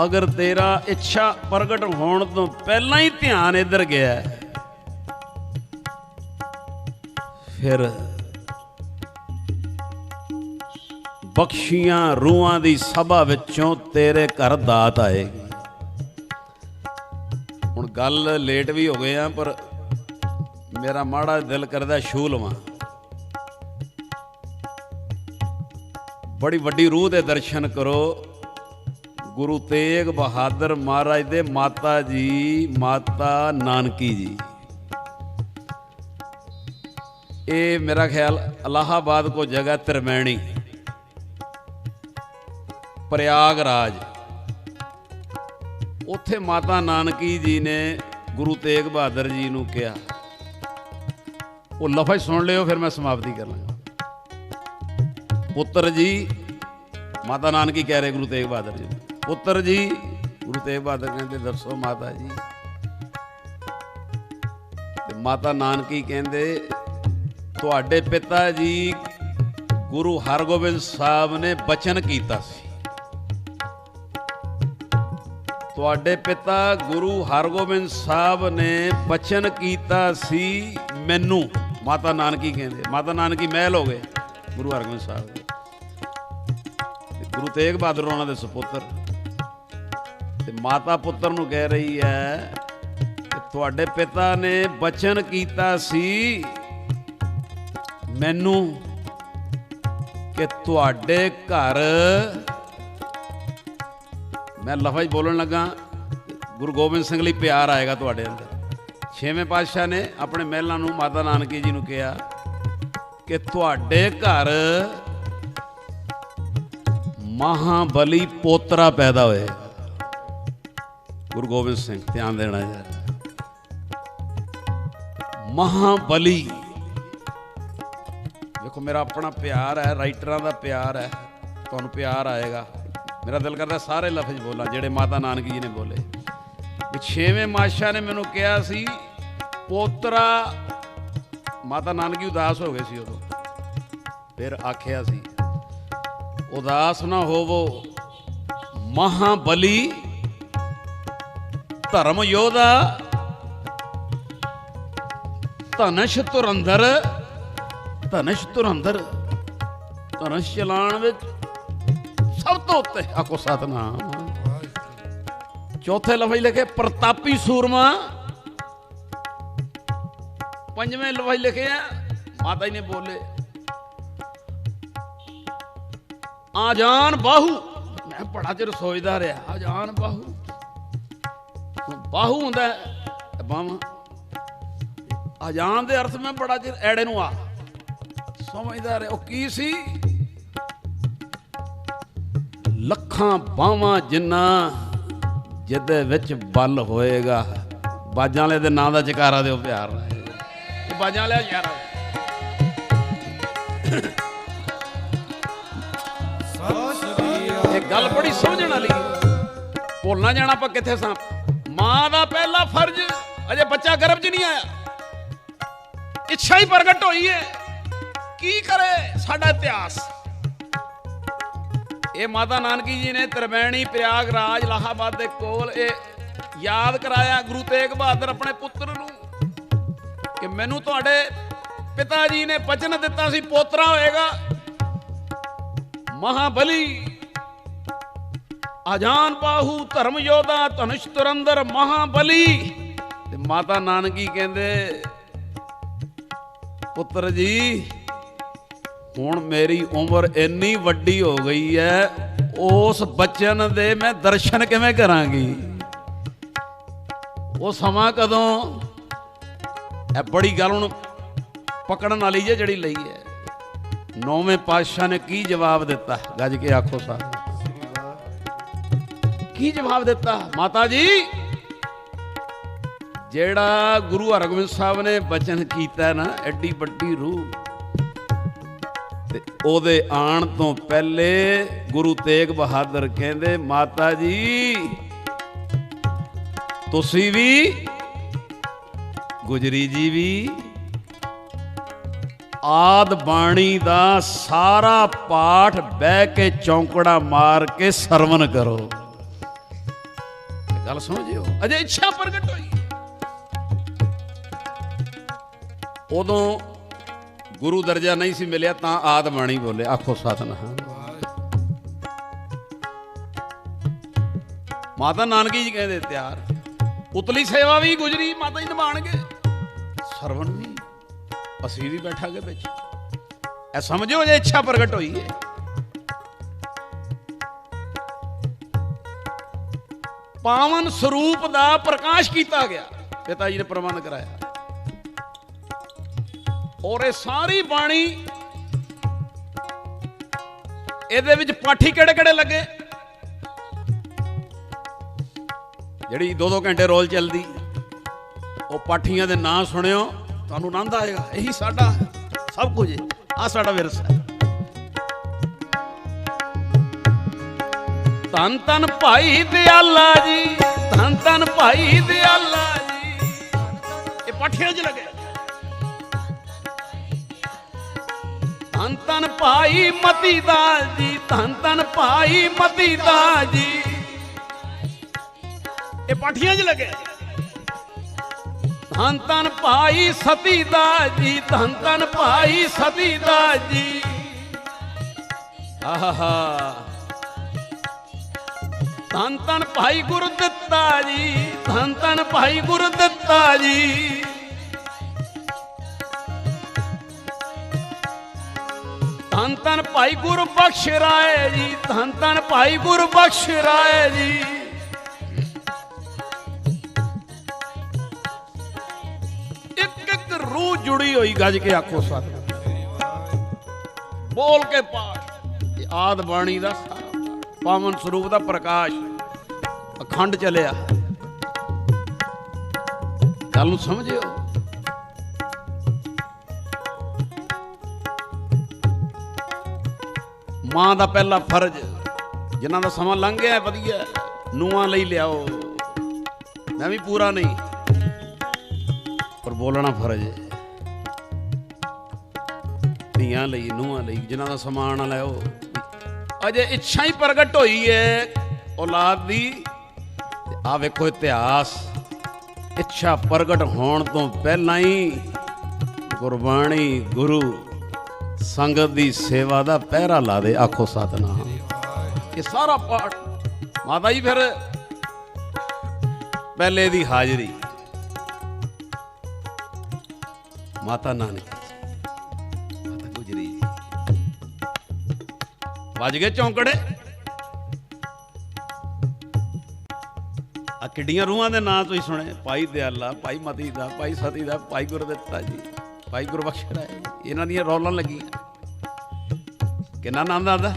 ਅਗਰ ਤੇਰਾ ਇੱਛਾ ਪ੍ਰਗਟ ਹੋਣ ਤੋਂ ਪਹਿਲਾਂ ਹੀ ਧਿਆਨ ਇੱਧਰ ਗਿਆ, ਫਿਰ ਬਖਸ਼ੀਆਂ ਰੂਹਾਂ ਦੀ ਸਭਾ ਵਿੱਚੋਂ ਤੇਰੇ ਘਰ ਦਾਤ ਆਏਗੀ। ਹੁਣ ਗੱਲ ਲੇਟ ਵੀ ਹੋ ਗਏ ਆ, ਪਰ ਮੇਰਾ ਮਾੜਾ ਦਿਲ ਕਰਦਾ ਛੂਹ ਲਵਾਂ। ਬੜੀ ਵੱਡੀ ਰੂਹ ਦੇ ਦਰਸ਼ਨ ਕਰੋ। ਗੁਰੂ ਤੇਗ ਬਹਾਦਰ ਮਹਾਰਾਜ ਦੇ ਮਾਤਾ ਜੀ, ਮਾਤਾ ਨਾਨਕੀ ਜੀ। ਇਹ ਮੇਰਾ ਖਿਆਲ ਇਲਾਹਾਬਾਦ ਕੋ ਜਗ੍ਹਾ ਤਿਰਮੈਣੀ, ਪ੍ਰਯਾਗਰਾਜ, ਉੱਥੇ ਮਾਤਾ ਨਾਨਕੀ ਜੀ ਨੇ ਗੁਰੂ ਤੇਗ ਬਹਾਦਰ ਜੀ ਨੂੰ ਕਿਹਾ। ਉਹ ਲਫ਼ਜ਼ ਸੁਣ ਲਿਓ, ਫਿਰ ਮੈਂ ਸਮਾਪਤੀ ਕਰ ਲਾਂਗਾ। ਪੁੱਤਰ ਜੀ, ਮਾਤਾ ਨਾਨਕੀ ਕਹਿ ਰਹੇ ਗੁਰੂ ਤੇਗ ਬਹਾਦਰ ਜੀ, ਪੁੱਤਰ ਜੀ। ਗੁਰੂ ਤੇਗ ਬਹਾਦਰ ਕਹਿੰਦੇ ਦੱਸੋ ਮਾਤਾ ਜੀ। ਤੇ ਮਾਤਾ ਨਾਨਕੀ ਕਹਿੰਦੇ ਤੁਹਾਡੇ ਪਿਤਾ ਜੀ ਗੁਰੂ ਹਰਗੋਬਿੰਦ ਸਾਹਿਬ ਨੇ ਬਚਨ ਕੀਤਾ ਸੀ। ਤੁਹਾਡੇ ਪਿਤਾ ਗੁਰੂ ਹਰਗੋਬਿੰਦ ਸਾਹਿਬ ਨੇ ਬਚਨ ਕੀਤਾ ਸੀ ਮੈਨੂੰ। ਮਾਤਾ ਨਾਨਕੀ ਕਹਿੰਦੇ, ਮਾਤਾ ਨਾਨਕੀ ਮਹਿਲ ਹੋ ਗਏ ਗੁਰੂ ਹਰਗੋਬਿੰਦ ਸਾਹਿਬ ਦੇ। ਗੁਰੂ ਤੇਗ ਬਹਾਦਰ ਉਹਨਾਂ ਦੇ ਸੁਪੁੱਤਰ। ਤੇ ਮਾਤਾ ਪੁੱਤਰ ਨੂੰ ਕਹਿ ਰਹੀ ਹੈ ਕਿ ਤੁਹਾਡੇ ਪਿਤਾ ਨੇ ਬਚਨ ਕੀਤਾ ਸੀ ਮੈਨੂੰ ਕਿ ਤੁਹਾਡੇ ਘਰ मैं लफज बोलन लगा, गुरु गोबिंद सिंह ਲਈ ਪਿਆਰ ਆਏਗਾ ਤੁਹਾਡੇ ਅੰਦਰ। ਛੇਵੇਂ ਪਾਤਸ਼ਾਹ ਨੇ ਆਪਣੇ ਮਹਿਲਾਂ ਨੂੰ ਮਾਤਾ ਨਾਨਕੀ ਜੀ ਨੂੰ ਕਿਹਾ ਕਿ ਤੁਹਾਡੇ ਘਰ ਮਹਾਬਲੀ ਪੋਤਰਾ ਪੈਦਾ ਹੋਏਗਾ। ਗੁਰੂ ਗੋਬਿੰਦ ਸਿੰਘ, ਧਿਆਨ ਦੇਣਾ ਯਾਰ, ਮਹਾਬਲੀ। ਦੇਖੋ ਮੇਰਾ ਆਪਣਾ ਪਿਆਰ ਹੈ, ਰਾਈਟਰਾਂ ਦਾ ਪਿਆਰ ਹੈ, ਤੁਹਾਨੂੰ ਪਿਆਰ ਆਏਗਾ। ਮੇਰਾ ਦਿਲ ਕਰਦਾ ਸਾਰੇ ਲਫ਼ਜ਼ ਬੋਲਾਂ ਜਿਹੜੇ ਮਾਤਾ ਨਾਨਕੀ ਜੀ ਨੇ ਬੋਲੇ। ਵੀ ਛੇਵੇਂ ਪਾਤਸ਼ਾਹ ਨੇ ਮੈਨੂੰ ਕਿਹਾ ਸੀ ਪੋਤਰਾ, ਮਾਤਾ ਨਾਨਕੀ ਉਦਾਸ ਹੋ ਗਏ ਸੀ ਉਦੋਂ, ਫਿਰ ਆਖਿਆ ਸੀ ਉਦਾਸ ਨਾ ਹੋਵੋ, ਮਹਾਬਲੀ ਧਰਮ ਯੋਧਾ ਧਨੁਸ਼ ਧੁਰੰਧਰ। ਧਨੁਸ਼ ਧੁਰੰਧਰ, ਧਨੁਸ਼ ਚਲਾਉਣ ਵਿੱਚ ਸਭ ਤੋਂ ਉੱਤੇ, ਆਖੋ ਸਤਨਾਮ। ਚੌਥੇ ਲਫ਼ਜ਼ ਲਿਖੇ ਪ੍ਰਤਾਪੀ ਸੂਰਮਾ। ਪੰਜਵੇਂ ਲਫ਼ਜ਼ ਲਿਖੇ ਆ ਮਾਤਾ ਜੀ ਨੇ ਬੋਲੇ ਆਜਾਨ ਬਾਹੂ। ਮੈਂ ਬੜਾ ਚਿਰ ਸੋਚਦਾ ਰਿਹਾ, ਆਜਾਨ ਬਾਹੂ, ਬਾਹੂ ਹੁੰਦਾ ਬਾਹਾਂ, ਆਜਾਨ ਦੇ ਅਰਥ ਮੈਂ ਬੜਾ ਚਿਰ ਐੜੇ ਨੂੰ ਆ ਸਮਝਦਾ ਰਿਹਾ। ਉਹ ਕੀ ਸੀ? ਲੱਖਾਂ ਬਾਹਾਂ ਜਿੰਨਾ ਜਿਹਦੇ ਵਿੱਚ ਬਲ ਹੋਏਗਾ। ਬਾਜਾਂ ਵਾਲੇ ਦੇ ਨਾਂ ਦਾ ਜਕਾਰਾ ਦਿਓ ਪਿਆਰ ਨਾਲ, ਬਾਜਾਂ ਵਾਲਿਆ ਯਾਰ। ਇਹ ਗੱਲ ਬੜੀ ਸਮਝਣ ਵਾਲੀ, ਭੁੱਲ ਨਾ ਜਾਣਾ ਆਪਾਂ ਕਿੱਥੇ ਸਾਂ। ਮਾਂ ਦਾ ਪਹਿਲਾ ਫਰਜ਼, ਅਜੇ ਬੱਚਾ ਗਰਭ 'ਚ ਨਹੀਂ ਆਇਆ, ਇੱਛਾ ਹੀ ਪ੍ਰਗਟ ਹੋਈ ਹੈ। ਕੀ ਕਰੇ ਸਾਡਾ ਇਤਿਹਾਸ? ਇਹ ਮਾਤਾ ਨਾਨਕੀ ਜੀ ਨੇ ਤ੍ਰਿਵੈਣੀ ਪ੍ਰਯਾਗਰਾਜ ਇਲਾਹਾਬਾਦ ਦੇ ਕੋਲ ਇਹ ਯਾਦ ਕਰਾਇਆ ਗੁਰੂ ਤੇਗ ਬਹਾਦਰ ਆਪਣੇ ਪੁੱਤਰ ਨੂੰ ਕਿ ਮੈਨੂੰ ਤੁਹਾਡੇ ਪਿਤਾ ਜੀ ਨੇ ਬਚਨ ਦਿੱਤਾ ਸੀ ਪੋਤਰਾ ਹੋਏਗਾ ਮਹਾਬਲੀ, ਆਜਾਨ ਬਾਹੂ, ਧਰਮ ਯੋਧਾ, ਧਨੁਸ਼ ਧੁਰੰਧਰ, ਮਹਾਬਲੀ। ਤੇ ਮਾਤਾ ਨਾਨਕੀ ਕਹਿੰਦੇ ਪੁੱਤਰ ਜੀ ਹੁਣ ਮੇਰੀ ਉਮਰ ਇੰਨੀ ਵੱਡੀ ਹੋ ਗਈ ਹੈ, ਉਸ ਬਚਨ ਦੇ ਮੈਂ ਦਰਸ਼ਨ ਕਿਵੇਂ ਕਰਾਂਗੀ? ਉਹ ਸਮਾਂ ਕਦੋਂ? ਇਹ ਬੜੀ ਗੱਲ ਹੁਣ ਪਕੜਨ ਵਾਲੀ ਜੇ ਜਿਹੜੀ ਲਈ ਹੈ। ਨੌਵੇਂ ਪਾਤਸ਼ਾਹ ਨੇ ਕੀ ਜਵਾਬ ਦਿੱਤਾ? ਗੱਜ ਕੇ ਆਖੋ ਸਾਹਿਬ, ਕੀ ਜਵਾਬ ਦਿੱਤਾ? ਮਾਤਾ ਜੀ ਜਿਹੜਾ ਗੁਰੂ ਹਰਗੋਬਿੰਦ ਸਾਹਿਬ ਨੇ ਬਚਨ ਕੀਤਾ ਨਾ, ਐਡੀ ਵੱਡੀ ਰੂਹ, ਤੇ ਉਹਦੇ ਆਉਣ ਤੋਂ ਪਹਿਲੇ ਗੁਰੂ ਤੇਗ ਬਹਾਦਰ ਕਹਿੰਦੇ ਮਾਤਾ ਜੀ ਤੁਸੀਂ ਵੀ, ਗੁਜਰੀ ਜੀ ਵੀ ਆਦ ਬਾਣੀ ਦਾ ਸਾਰਾ ਪਾਠ ਬਹਿ ਕੇ ਚੌਂਕੜਾ ਮਾਰ ਕੇ ਸਰਵਨ ਕਰੋ। ਗੱਲ ਸਮਝਿਓ, ਅਜੇ ਇੱਛਾ ਪ੍ਰਗਟ ਹੋਈ। ਉਦੋਂ ਗੁਰੂ ਦਰਜਾ ਨਹੀਂ ਸੀ ਮਿਲਿਆ ਤਾਂ ਆਦ ਬਾਣੀ ਬੋਲੇ, ਆਖੋ ਸਤਿਨਾਮ। ਮਾਤਾ ਨਾਨਕੀ ਜੀ ਕਹਿੰਦੇ ਤਿਆਰ, ਉਤਲੀ ਸੇਵਾ ਵੀ ਗੁਜਰੀ ਮਾਤਾ ਜੀ ਨਿਭਾਣਗੇ, ਸਰਵਣ ਵੀ ਅਸੀਂ ਵੀ ਬੈਠਾਂਗੇ ਵਿੱਚ। ਇਹ ਸਮਝੋ ਜੇ ਇੱਛਾ ਪ੍ਰਗਟ ਹੋਈ ਹੈ। ਪਾਵਨ ਸਰੂਪ ਦਾ ਪ੍ਰਕਾਸ਼ ਕੀਤਾ ਗਿਆ, ਪਿਤਾ ਜੀ ਨੇ ਪ੍ਰਬੰਧ ਕਰਾਇਆ। ਔਰ ਇਹ ਸਾਰੀ ਬਾਣੀ ਇਹਦੇ ਵਿੱਚ ਪਾਠੀ ਕਿਹੜੇ ਕਿਹੜੇ ਲੱਗੇ? ਜਿਹੜੀ 2-2 ਘੰਟੇ ਰੋਲ ਚੱਲਦੀ, ਉਹ ਪਾਠੀਆਂ ਦੇ ਨਾਂ ਸੁਣਿਓ, ਤੁਹਾਨੂੰ ਆਨੰਦ ਆਏਗਾ। ਇਹੀ ਸਾਡਾ ਸਭ ਕੁਝ ਹੈ, ਆ ਸਾਡਾ ਵਿਰਸਾ ਹੈ। ਧੰਨ ਧੰਨ ਭਾਈ ਦਿਆਲਾ ਜੀ, ਧੰਨ ਧੰਨ ਭਾਈ ਦਿਆਲਾ ਜੀ, ਇਹ ਪਾਠੀਆਂ 'ਚ ਲੱਗੇ। ਧੰਨ ਧੰਨ ਭਾਈ ਮਤੀ ਦਾਸ ਜੀ, ਧੰਨ ਧੰਨ ਭਾਈ ਮਤੀ ਦਾਸ ਜੀ, ਇਹ ਪਾਠੀਆਂ 'ਚ ਲੱਗੇ। ਧੰਨ ਧੰਨ ਭਾਈ ਸਤੀ ਦਾਸ ਜੀ, ਧੰਨ ਧੰਨ ਭਾਈ ਸਤੀ ਦਾਸ ਜੀ। ਆਹਾ, ਧੰਨ ਧੰਨ ਭਾਈ ਗੁਰਦਿੱਤਾ ਜੀ, ਧੰਨ ਧੰਨ ਭਾਈ ਗੁਰਦਿੱਤਾ ਜੀ। ਧੰਨ ਧੰਨ ਭਾਈ ਗੁਰਬਖਸ਼ ਰਾਏ ਜੀ, ਧੰਨ ਧੰਨ ਭਾਈ ਗੁਰਬਖਸ਼ ਰਾਏ ਜੀ। ਇੱਕ ਇੱਕ ਰੂਹ ਜੁੜੀ ਹੋਈ, ਗੱਜ ਕੇ ਆਖੋ ਸਤਿ, ਬੋਲ ਕੇ ਪਾਠ। ਇਹ ਆਦ ਬਾਣੀ ਦਾ ਸਾਰਾ ਪਾਵਨ ਸਰੂਪ ਦਾ ਪ੍ਰਕਾਸ਼ ਅਖੰਡ ਚੱਲਿਆ। ਗੱਲ ਨੂੰ ਸਮਝਿਓ। ਮਾਂ ਦਾ ਪਹਿਲਾ ਫਰਜ਼, ਜਿਨ੍ਹਾਂ ਦਾ ਸਮਾਂ ਲੰਘ ਗਿਆ ਵਧੀਆ, ਨੂੰਹਾਂ ਲਈ ਲਿਆਓ। ਮੈਂ ਵੀ ਪੂਰਾ ਨਹੀਂ, ਪਰ ਬੋਲਣਾ ਫਰਜ਼ ਹੈ। ਧੀਆਂ ਲਈ, ਨੂੰਹਾਂ ਲਈ, ਜਿਨ੍ਹਾਂ ਦਾ ਸਮਾਨ ਲਿਆਓ। ਅਜੇ ਇੱਛਾ ਹੀ ਪ੍ਰਗਟ ਹੋਈ ਹੈ ਔਲਾਦ ਦੀ। ਆ ਵੇਖੋ ਇਤਿਹਾਸ, ਇੱਛਾ ਪ੍ਰਗਟ ਹੋਣ ਤੋਂ ਪਹਿਲਾਂ ਹੀ ਗੁਰਬਾਣੀ ਗੁਰੂ ਸੰਗਤ ਦੀ ਸੇਵਾ ਦਾ ਪਹਿਰਾ ਲਾ ਦੇ। ਆਖੋ ਸਤਿਨਾਮ। ਇਹ ਸਾਰਾ ਪਾਠ ਮਾਤਾ ਜੀ, ਫਿਰ ਪਹਿਲੇ ਦੀ ਹਾਜ਼ਰੀ ਮਾਤਾ ਨਾਨਕੀ, ਮਾਤਾ ਗੁਜਰੀ ਜੀ। ਵੱਜ ਗਏ ਚੌਂਕੜੇ। ਆ ਕਿੱਡੀਆਂ ਰੂਹਾਂ ਦੇ ਨਾਂ ਤੁਸੀਂ ਸੁਣੇ, ਭਾਈ ਦਿਆਲਾ, ਭਾਈ ਮਤੀ ਦਾ, ਭਾਈ ਸਤੀ ਦਾ, ਭਾਈ ਗੁਰਦਿੱਤਾ ਜੀ, ਭਾਈ ਗੁਰਬਖਸ਼ ਰਾਏ। ਇਹਨਾਂ ਦੀਆਂ ਰੌਲਾਂ ਲੱਗੀਆਂ। ਕਿੰਨਾ ਆਨੰਦ ਆਉਂਦਾ।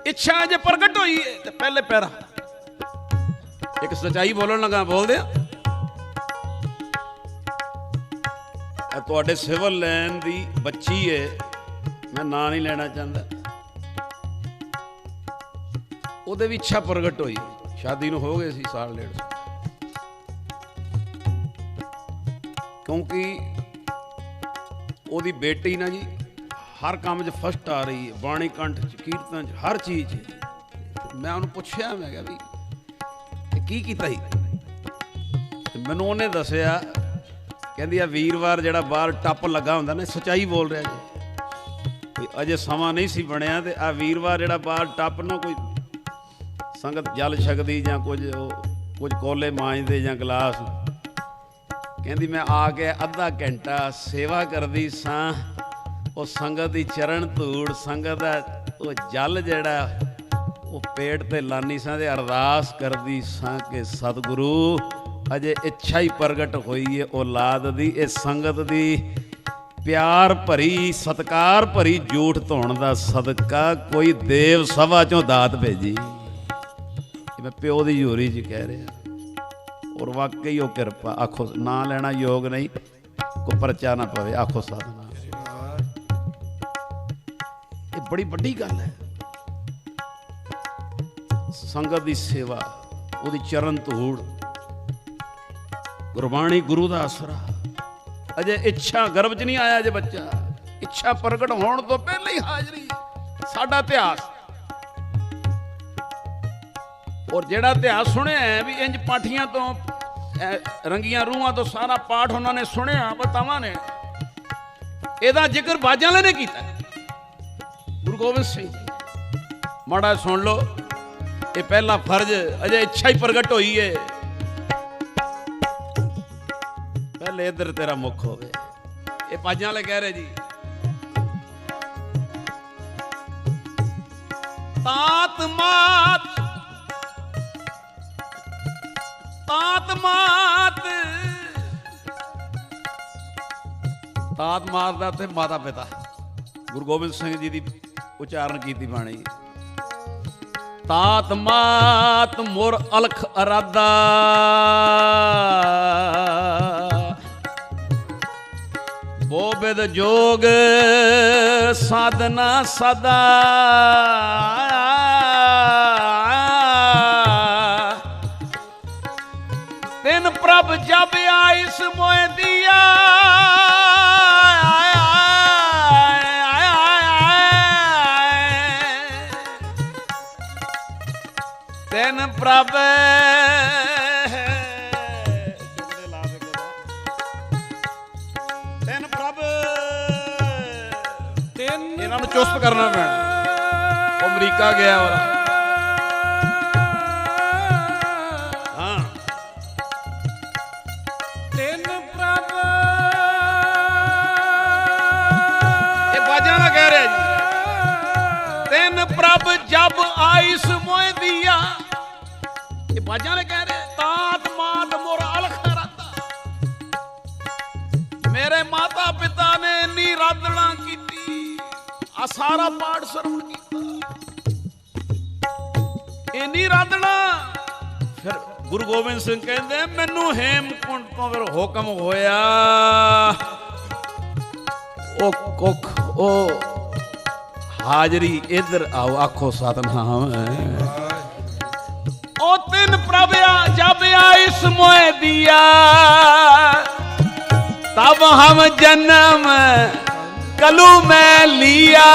ਇੱਛਾ ਜੇ ਪ੍ਰਗਟ ਹੋਈ ਹੈ ਤੇ ਪਹਿਲੇ ਪੈਰਾ ਇੱਕ ਸੱਚਾਈ ਬੋਲਣ ਲੱਗਾ, ਬੋਲਦੇ ਆ। ਇਹ ਤੁਹਾਡੇ ਸਿਵਲ ਲਾਈਨ ਦੀ ਬੱਚੀ ਹੈ, ਮੈਂ ਨਾਂ ਨਹੀਂ ਲੈਣਾ ਚਾਹੁੰਦਾ। ਉਹਦੇ ਵੀ ਇੱਛਾ ਪ੍ਰਗਟ ਹੋਈ। ਸ਼ਾਦੀ ਨੂੰ ਹੋ ਗਏ ਸੀ ਸਾਲ ਡੇਢ ਸਾਲ, ਕਿਉਂਕਿ ਉਹਦੀ ਬੇਟੀ ਨਾ ਜੀ ਹਰ ਕੰਮ 'ਚ ਫਸਟ ਆ ਰਹੀ ਹੈ, ਬਾਣੀ ਕੰਠ 'ਚ, ਕੀਰਤਨ 'ਚ, ਹਰ ਚੀਜ਼ 'ਚ। ਮੈਂ ਉਹਨੂੰ ਪੁੱਛਿਆ, ਮੈਂ ਕਿਹਾ ਵੀ ਇਹ ਕੀ ਕੀਤਾ ਸੀ? ਤੇ ਮੈਨੂੰ ਉਹਨੇ ਦੱਸਿਆ, ਕਹਿੰਦੀ ਆ ਵੀਰਵਾਰ ਜਿਹੜਾ ਬਾਹਰ ਟੱਪ ਲੱਗਾ ਹੁੰਦਾ ਨਾ, ਸੱਚਾਈ ਬੋਲ ਰਿਹਾ ਜੀ, ਅਜੇ ਸਮਾਂ ਨਹੀਂ ਸੀ ਬਣਿਆ, ਤੇ ਆ ਵੀਰਵਾਰ ਜਿਹੜਾ ਬਾਹਰ ਟੱਪ ਨਾ, ਕੋਈ ਸੰਗਤ ਜਲ ਛਕਦੀ ਜਾਂ ਕੁਝ ਕੋਲੇ ਮਾਂਜਦੇ ਜਾਂ ਗਲਾਸ, ਕਹਿੰਦੀ ਮੈਂ ਆ ਕੇ ਅੱਧਾ ਘੰਟਾ ਸੇਵਾ ਕਰਦੀ ਸਾਂ। ਉਹ ਸੰਗਤ ਦੀ ਚਰਨ ਧੂੜ, ਸੰਗਤ ਦਾ ਉਹ ਜਲ ਜਿਹੜਾ ਉਹ ਪੇਟ ਤੇ ਲਾਨੀ ਸਾਂ ਤੇ ਅਰਦਾਸ ਕਰਦੀ ਸਾਂ ਕਿ ਸਤਿਗੁਰੂ ਅਜੇ ਇੱਛਾ ਹੀ ਪ੍ਰਗਟ ਹੋਈ ਹੈ ਔਲਾਦ ਦੀ। ਇਹ ਸੰਗਤ ਦੀ ਪਿਆਰ ਭਰੀ, ਸਤਿਕਾਰ ਭਰੀ ਜੂਠ ਧੋਣ ਦਾ ਸਦਕਾ ਕੋਈ ਦੇਵ ਸਭਾ ਚੋਂ ਦਾਤ ਭੇਜੀ। ਮੈਂ ਪਿਓ ਦੀ ਹਜ਼ੂਰੀ 'ਚ ਕਹਿ ਰਿਹਾ, ਔਰ ਵਾਕਈ ਉਹ ਕਿਰਪਾ। ਆਖੋ ਨਾਂ ਲੈਣਾ ਯੋਗ ਨਹੀਂ, ਕੋਈ ਪਰਚਾ ਨਾ ਪਵੇ। ਆਖੋ ਸਤਿਨਾਮ। ਇਹ ਬੜੀ ਵੱਡੀ ਗੱਲ ਹੈ। ਸੰਗਤ ਦੀ ਸੇਵਾ, ਉਹਦੀ ਚਰਨ ਧੂੜ, ਗੁਰਬਾਣੀ ਗੁਰੂ ਦਾ ਆਸਰਾ। ਅਜੇ ਇੱਛਾ ਗਰਭ 'ਚ ਨਹੀਂ ਆਇਆ ਜੇ ਬੱਚਾ, ਇੱਛਾ ਪ੍ਰਗਟ ਹੋਣ ਤੋਂ ਪਹਿਲਾਂ ਹੀ ਹਾਜ਼ਰੀ। ਸਾਡਾ ਇਤਿਹਾਸ, ਔਰ ਜਿਹੜਾ ਇਤਿਹਾਸ ਸੁਣਿਆ ਵੀ ਇੰਜ ਪਾਠੀਆਂ ਤੋਂ, ਰੰਗੀਆਂ ਰੂਹਾਂ ਤੋਂ ਸਾਰਾ ਪਾਠ ਉਹਨਾਂ ਨੇ ਸੁਣਿਆ, ਬਤਾਵਾਂ ਨੇ। ਇਹਦਾ ਜ਼ਿਕਰ ਬਾਜਾਂ ਵਾਲੇ ਨੇ ਕੀਤਾ, ਗੁਰੂ ਗੋਬਿੰਦ ਸਿੰਘ ਜੀ। ਮਾੜਾ ਸੁਣ ਲਓ, ਇਹ ਪਹਿਲਾ ਫਰਜ਼ ਅਜੇ ਇੱਛਾ ਹੀ ਪ੍ਰਗਟ ਹੋਈ ਹੈ। ਪਹਿਲੇ ਇੱਧਰ ਤੇਰਾ ਮੁੱਖ ਹੋਵੇ। ਇਹ ਬਾਜਾਂ ਵਾਲੇ ਕਹਿ ਰਹੇ ਜੀ, ਤਾਤ ਮਾਤ, ਤਾਤ ਮਾਤ, ਤਾਤ ਮਾਤ ਦਾ ਉੱਥੇ ਮਾਤਾ ਪਿਤਾ ਗੁਰੂ ਗੋਬਿੰਦ ਸਿੰਘ ਜੀ ਦੀ ਉਚਾਰਨ ਕੀਤੀ ਬਾਣੀ। ਤਾਤ ਮਾਤ ਮੁਰ ਅਲਖ ਅਰਾਦਾ, ਬੋਬਿਦ ਜੋਗ ਸਾਧਨਾ ਸਦਾ। ਤਿਨ ਪ੍ਰਭ ਜਬ ਆਇਸ ਮੋਹਿ ਦੀਆ, ਤਿਨ ਪ੍ਰਭ ਤਿਨ ਪ੍ਰਭ, ਇਹਨਾਂ ਨੂੰ ਚੁਸਤ ਕਰਨਾ ਪੈਣਾ। ਉਹ ਅਮਰੀਕਾ ਗਿਆ ਵਾਲਾ, ਹਾਂ। ਤਿਨ ਪ੍ਰਭ ਕਹਿ ਰਿਹਾ ਜੀ, ਤਿੰਨ ਪ੍ਰਭ ਜਬ ਆਇਸ ਮੋਇ ਦੀਆ, ਇਹ ਬਾਜਾਂ ਨੇ ਕਹਿ ਰਹੇ, ਤਾਤ ਮਾਤ ਮੋਰ ਅਲਖ ਰਾਤਾ, ਮੇਰੇ ਮਾਤਾ ਪਿਤਾ ਨੇ ਇੰਨੀ ਰਾਧਣਾ ਕੀਤੀ, ਆ ਸਾਰਾ ਪਾਠ ਸਰਵਣ ਕੀਤਾ, ਇੰਨੀ ਰਾਧਣਾ। ਫਿਰ ਗੁਰੂ ਗੋਬਿੰਦ ਸਿੰਘ ਕਹਿੰਦੇ ਮੈਨੂੰ ਹੇਮਕੁੰਟ ਤੋਂ ਫਿਰ ਹੁਕਮ ਹੋਇਆ, ਉਹ ਕੁੱਖ ਉਹ ਹਾਜ਼ਰੀ ਇੱਧਰ ਆਓ, ਆਖੋ ਸਤਨਾਮ। ਉਹ ਤਿੰਨ ਪ੍ਰਭਿਆ ਜਬ ਆਇਸ ਮੋਇ ਦਿਆ, तब हम जन्म कलू में लिया,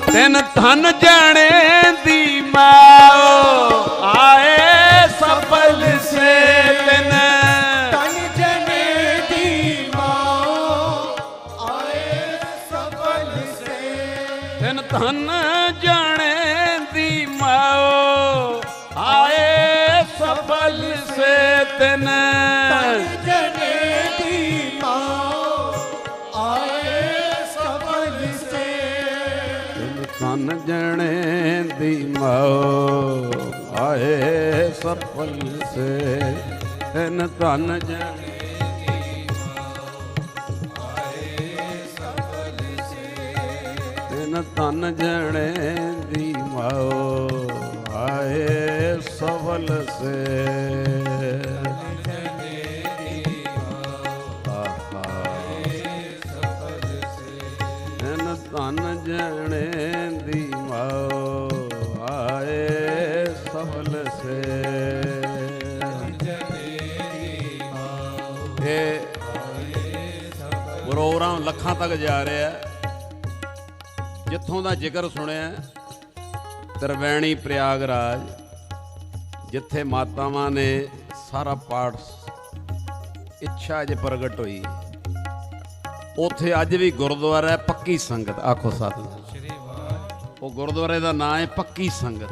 तिन धन जने दी माओ आए सफल से, तिन ਧਨ ਜਨੇ ਦੀ ਮਾਂ ਆਏ ਸਫਲ ਸੇ, तिन धन जने दी माओ आए सफल से, तिन ਧਨ ਜਨੇ ਦੀ ਮਾਂ ਆਏ ਸਫਲ ਸੇ, ਧਨ ਜਣੇ ਦੀ ਮਾਂ ਆਏ ਸਫਲ ਸੇ, ਤਿਨ ਧਨ ਜਣੇ ਦੀ ਮਾਂ ਆਏ ਸਫਲ ਸੇ, ਤਿਨ ਧਨ ਜਣੇ ਦੀ ਮਾਂ ਆਏ ਸਫਲ ਸੇ। ਧਨ ਜਣੇ ਦੀ ਮਾਂ ਆਏ ਸਫਲ ਸੇ। ਇਹ ਪ੍ਰੋਗਰਾਮ ਲੱਖਾਂ ਤੱਕ ਜਾ ਰਿਹਾ, ਜਿੱਥੋਂ ਦਾ ਜ਼ਿਕਰ ਸੁਣਿਆ ਤ੍ਰਿਵੈਣੀ ਪ੍ਰਯਾਗਰਾਜ, ਜਿੱਥੇ ਮਾਤਾਵਾਂ ਨੇ ਸਾਰਾ ਪਾਠ ਇੱਛਾ ਜੇ ਪ੍ਰਗਟ ਹੋਈ, ਉੱਥੇ ਅੱਜ ਵੀ ਗੁਰਦੁਆਰਾ ਹੈ ਪੱਕੀ ਸੰਗਤ, ਆਖੋ ਸਤਿਨਾਮ। ਉਹ ਗੁਰਦੁਆਰੇ ਦਾ ਨਾਂ ਹੈ ਪੱਕੀ ਸੰਗਤ।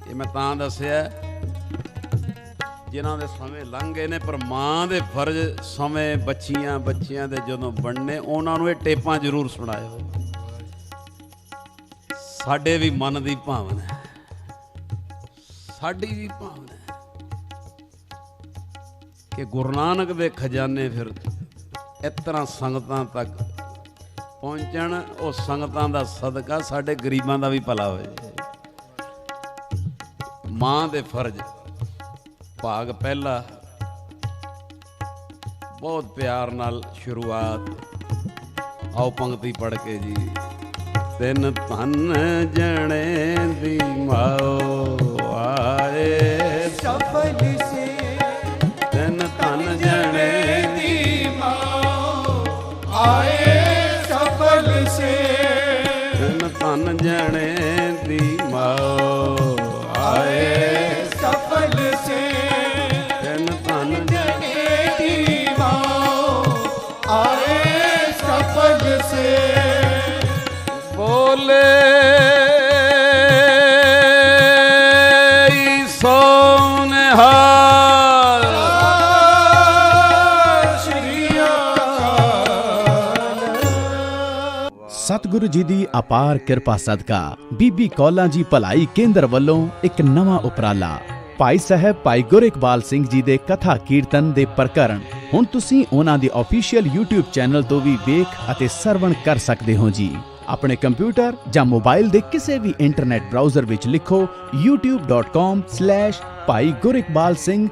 ਇਹ ਮੈਂ ਤਾਂ ਦੱਸਿਆ ਜਿਨ੍ਹਾਂ ਦੇ ਸਮੇਂ ਲੰਘ ਗਏ ਨੇ, ਪਰ ਮਾਂ ਦੇ ਫਰਜ਼ ਸਮੇਂ ਬੱਚਿਆਂ ਦੇ ਜਦੋਂ ਬਣਨੇ, ਉਹਨਾਂ ਨੂੰ ਇਹ ਟੇਪਾਂ ਜ਼ਰੂਰ ਸੁਣਾਇਓ। ਸਾਡੇ ਵੀ ਮਨ ਦੀ ਭਾਵਨਾ ਹੈ, ਸਾਡੀ ਵੀ ਭਾਵਨਾ ਹੈ ਕਿ ਗੁਰੂ ਨਾਨਕ ਦੇ ਖਜ਼ਾਨੇ ਫਿਰ ਇਸ ਤਰ੍ਹਾਂ ਸੰਗਤਾਂ ਤੱਕ ਪਹੁੰਚਣ। ਉਹ ਸੰਗਤਾਂ ਦਾ ਸਦਕਾ ਸਾਡੇ ਗਰੀਬਾਂ ਦਾ ਵੀ ਭਲਾ ਹੋਏ। ਮਾਂ ਦੇ ਫਰਜ਼ ਭਾਗ ਪਹਿਲਾ, ਬਹੁਤ ਪਿਆਰ ਨਾਲ ਸ਼ੁਰੂਆਤ। ਆਓ ਪੰਕਤੀ ਪੜ੍ਹ ਕੇ ਜੀ। ਤਿੰਨ ਧਨ ਜਣੇ ਦੀ ਮਾਂ ਆਏ ਸਫਲ ਸੇ, ਤਿੰਨ ਧਨ ਜਣੇ ਦੀ ਆਏ ਸਫਲ ਸੇ, ਤਿੰਨ ਧਨ ਜਣੇ ਦੀ ਮਾਂ ਆਏ ਸਫਲ ਸੇ, ਤਿੰਨ ਧਨ ਜਨੇ ਦੀ ਮਾਂ ਆਏ ਸਫਲ ਸੇ, ਬੋਲੇ ਸੋਨਿਹਾਰ। ਸਤਿਗੁਰੂ ਜੀ ਦੀ ਅਪਾਰ ਕਿਰਪਾ ਸਦਕਾ ਬੀਬੀ ਕੌਲਾਂ ਜੀ ਭਲਾਈ ਕੇਂਦਰ ਵੱਲੋਂ ਇੱਕ ਨਵਾਂ ਉਪਰਾਲਾ, ਭਾਈ ਸਾਹਿਬ ਭਾਈ ਗੁਰਇਕਬਾਲ ਸਿੰਘ ਜੀ ਦੇ ਕਥਾ ਕੀਰਤਨ ਦੇ ਪ੍ਰਕਰਣ ਹੁਣ ਤੁਸੀਂ ਉਹਨਾਂ ਦੇ ਆਫੀਸ਼ੀਅਲ YouTube ਚੈਨਲ ਤੋਂ ਵੀ ਵੇਖ ਅਤੇ ਸਰਵਣ ਕਰ ਸਕਦੇ ਹੋ ਜੀ। ਆਪਣੇ ਕੰਪਿਊਟਰ ਜਾਂ ਮੋਬਾਈਲ ਦੇ ਕਿਸੇ ਵੀ ਇੰਟਰਨੈਟ ਬ੍ਰਾਊਜ਼ਰ ਵਿੱਚ ਲਿਖੋ youtube.com/ਭਾਈ ਗੁਰਇਕਬਾਲ ਸਿੰਘ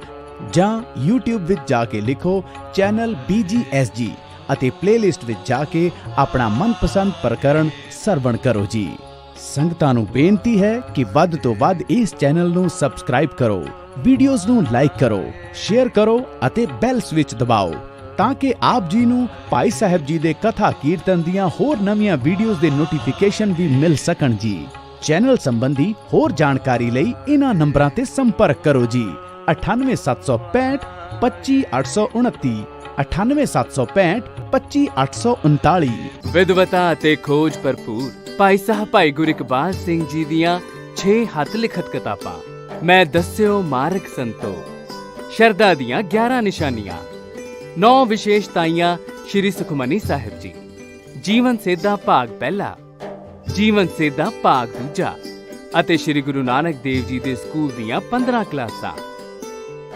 ਜਾਂ YouTube ਵਿੱਚ ਜਾ ਕੇ ਲਿਖੋ ਚੈਨਲ BGSG ਅਤੇ ਪਲੇਲਿਸਟ ਵਿੱਚ ਜਾ ਕੇ ਆਪਣਾ ਮਨਪਸੰਦ ਪ੍ਰਕਰਣ ਸਰਵਣ ਕਰੋ ਜੀ। ਸੰਗਤਾਂ ਨੂੰ ਬੇਨਤੀ ਹੈ ਕਿ ਵੱਧ ਤੋਂ ਵੱਧ ਇਸ ਚੈਨਲ ਨੂੰ ਸਬਸਕ੍ਰਾਈਬ ਕਰੋ, ਵੀਡੀਓਜ਼ ਨੂੰ ਲਾਈਕ ਕਰੋ, ਸ਼ੇਅਰ ਕਰੋ ਅਤੇ ਬੈਲ ਸਵਿਚ ਦਬਾਓ ਤਾਂ ਕਿ ਆਪ ਜੀ ਨੂੰ ਭਾਈ ਸਾਹਿਬ ਜੀ ਦੇ ਕਥਾ ਕੀਰਤਨ ਦੀਆਂ ਹੋਰ ਨਵੀਆਂ ਵੀਡੀਓਜ਼ ਦੇ ਨੋਟੀਫਿਕੇਸ਼ਨ ਵੀ ਮਿਲ ਸਕਣ ਜੀ। ਚੈਨਲ ਸੰਬੰਧੀ ਹੋਰ ਜਾਣਕਾਰੀ ਲਈ ਇਹਨਾਂ ਨੰਬਰਾਂ ਤੇ ਸੰਪਰਕ ਕਰੋ ਜੀ। 98765 25829, 98765 25839। ਵਿਦਵਤਾ ਅਤੇ ਖੋਜ ਭਰਪੂਰ ਭਾਈ ਸਾਹਿਬ ਭਾਈ ਗੁਰਇਕਬਾਲ ਸਿੰਘ ਜੀ ਦੀਆਂ 6 ਹੱਥ ਲਿਖਤ ਕਿਤਾਬਾਂ। ਮੈਂ ਦੱਸਿਓ ਮਾਰਗ ਸੰਤੋਖ, ਸ਼ਰਧਾ ਦੀਆਂ 11 ਨਿਸ਼ਾਨੀਆਂ, 9 ਵਿਸ਼ੇਸ਼ਤਾਈਆਂ ਸ਼੍ਰੀ ਸੁਖਮਨੀ ਸਾਹਿਬ ਜੀ, ਜੀਵਨ ਸੇਧਾ ਭਾਗ ਪਹਿਲਾ, ਜੀਵਨ ਸੇਧਾ ਭਾਗ ਦੂਜਾ ਅਤੇ ਸ੍ਰੀ ਗੁਰੂ ਨਾਨਕ ਦੇਵ ਜੀ ਦੇ ਸਕੂਲ ਦੀਆਂ 15 ਕਲਾਸਾਂ।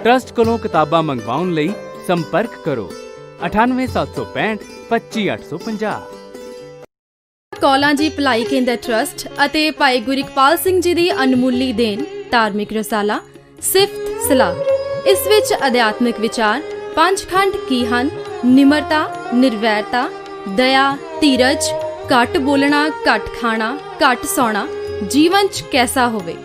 ਟਰਸਟ ਕੋਲੋਂ ਕਿਤਾਬਾਂ ਮੰਗਵਾਉਣ ਲਈ ਸੰਪਰਕ ਕਰੋ 98765 25850। ਕੌਲਾਂ ਜੀ ਭਲਾਈ ਕੇਂਦਰ ਟਰਸਟ ਅਤੇ ਭਾਈ ਗੁਰਿਕਪਾਲ ਸਿੰਘ ਜੀ ਦੀ ਅਨਮੁੱਲੀ ਦੇਣ ਧਾਰਮਿਕ ਰਸਾਲਾ ਸਿਫਤ ਸਲਾਹ। ਇਸ ਵਿੱਚ ਅਧਿਆਤਮਿਕ ਵਿਚਾਰ 5 ਖੰਡ ਕੀ ਹਨ? ਨਿਮਰਤਾ, ਨਿਰਵੈਰਤਾ, ਦਇਆ, ਧੀਰਜ, ਘੱਟ ਬੋਲਣਾ, ਘੱਟ ਖਾਣਾ, ਘੱਟ ਸੌਣਾ, ਜੀਵਨ 'ਚ ਕੈਸਾ ਹੋਵੇ।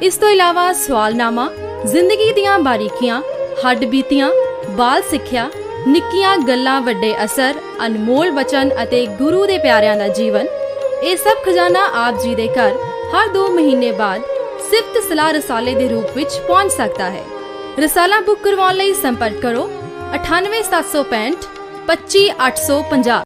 ਇਸ ਤੋਂ ਇਲਾਵਾ ਸਵਾਲਨਾਮਾ, ਜ਼ਿੰਦਗੀ ਦੀਆਂ ਬਾਰੀਕੀਆਂ, ਹੱਡ ਬੀਤੀਆਂ, ਬਾਲ ਸਿੱਖਿਆ, ਨਿੱਕੀਆਂ ਗੱਲਾਂ, ਵੱਡੇ ਅਸਰ, ਅਨਮੋਲ ਬਚਨ ਅਤੇ ਗੁਰੂ ਦੇ ਪਿਆਰਿਆਂ ਦਾ ਜੀਵਨ। ਇਹ ਸਭ ਖਜ਼ਾਨਾ ਆਪ ਜੀ ਦੇ ਘਰ ਹਰ 2 ਮਹੀਨੇ ਬਾਅਦ ਸਿਫਤ ਸਲਾਹ ਰਸਾਲੇ ਦੇ ਰੂਪ ਵਿੱਚ ਪਹੁੰਚ ਸਕਦਾ ਹੈ। ਰਸਾਲਾ ਬੁੱਕ ਕਰਵਾਉਣ ਲਈ ਸੰਪਰਕ ਕਰੋ 98765 25850।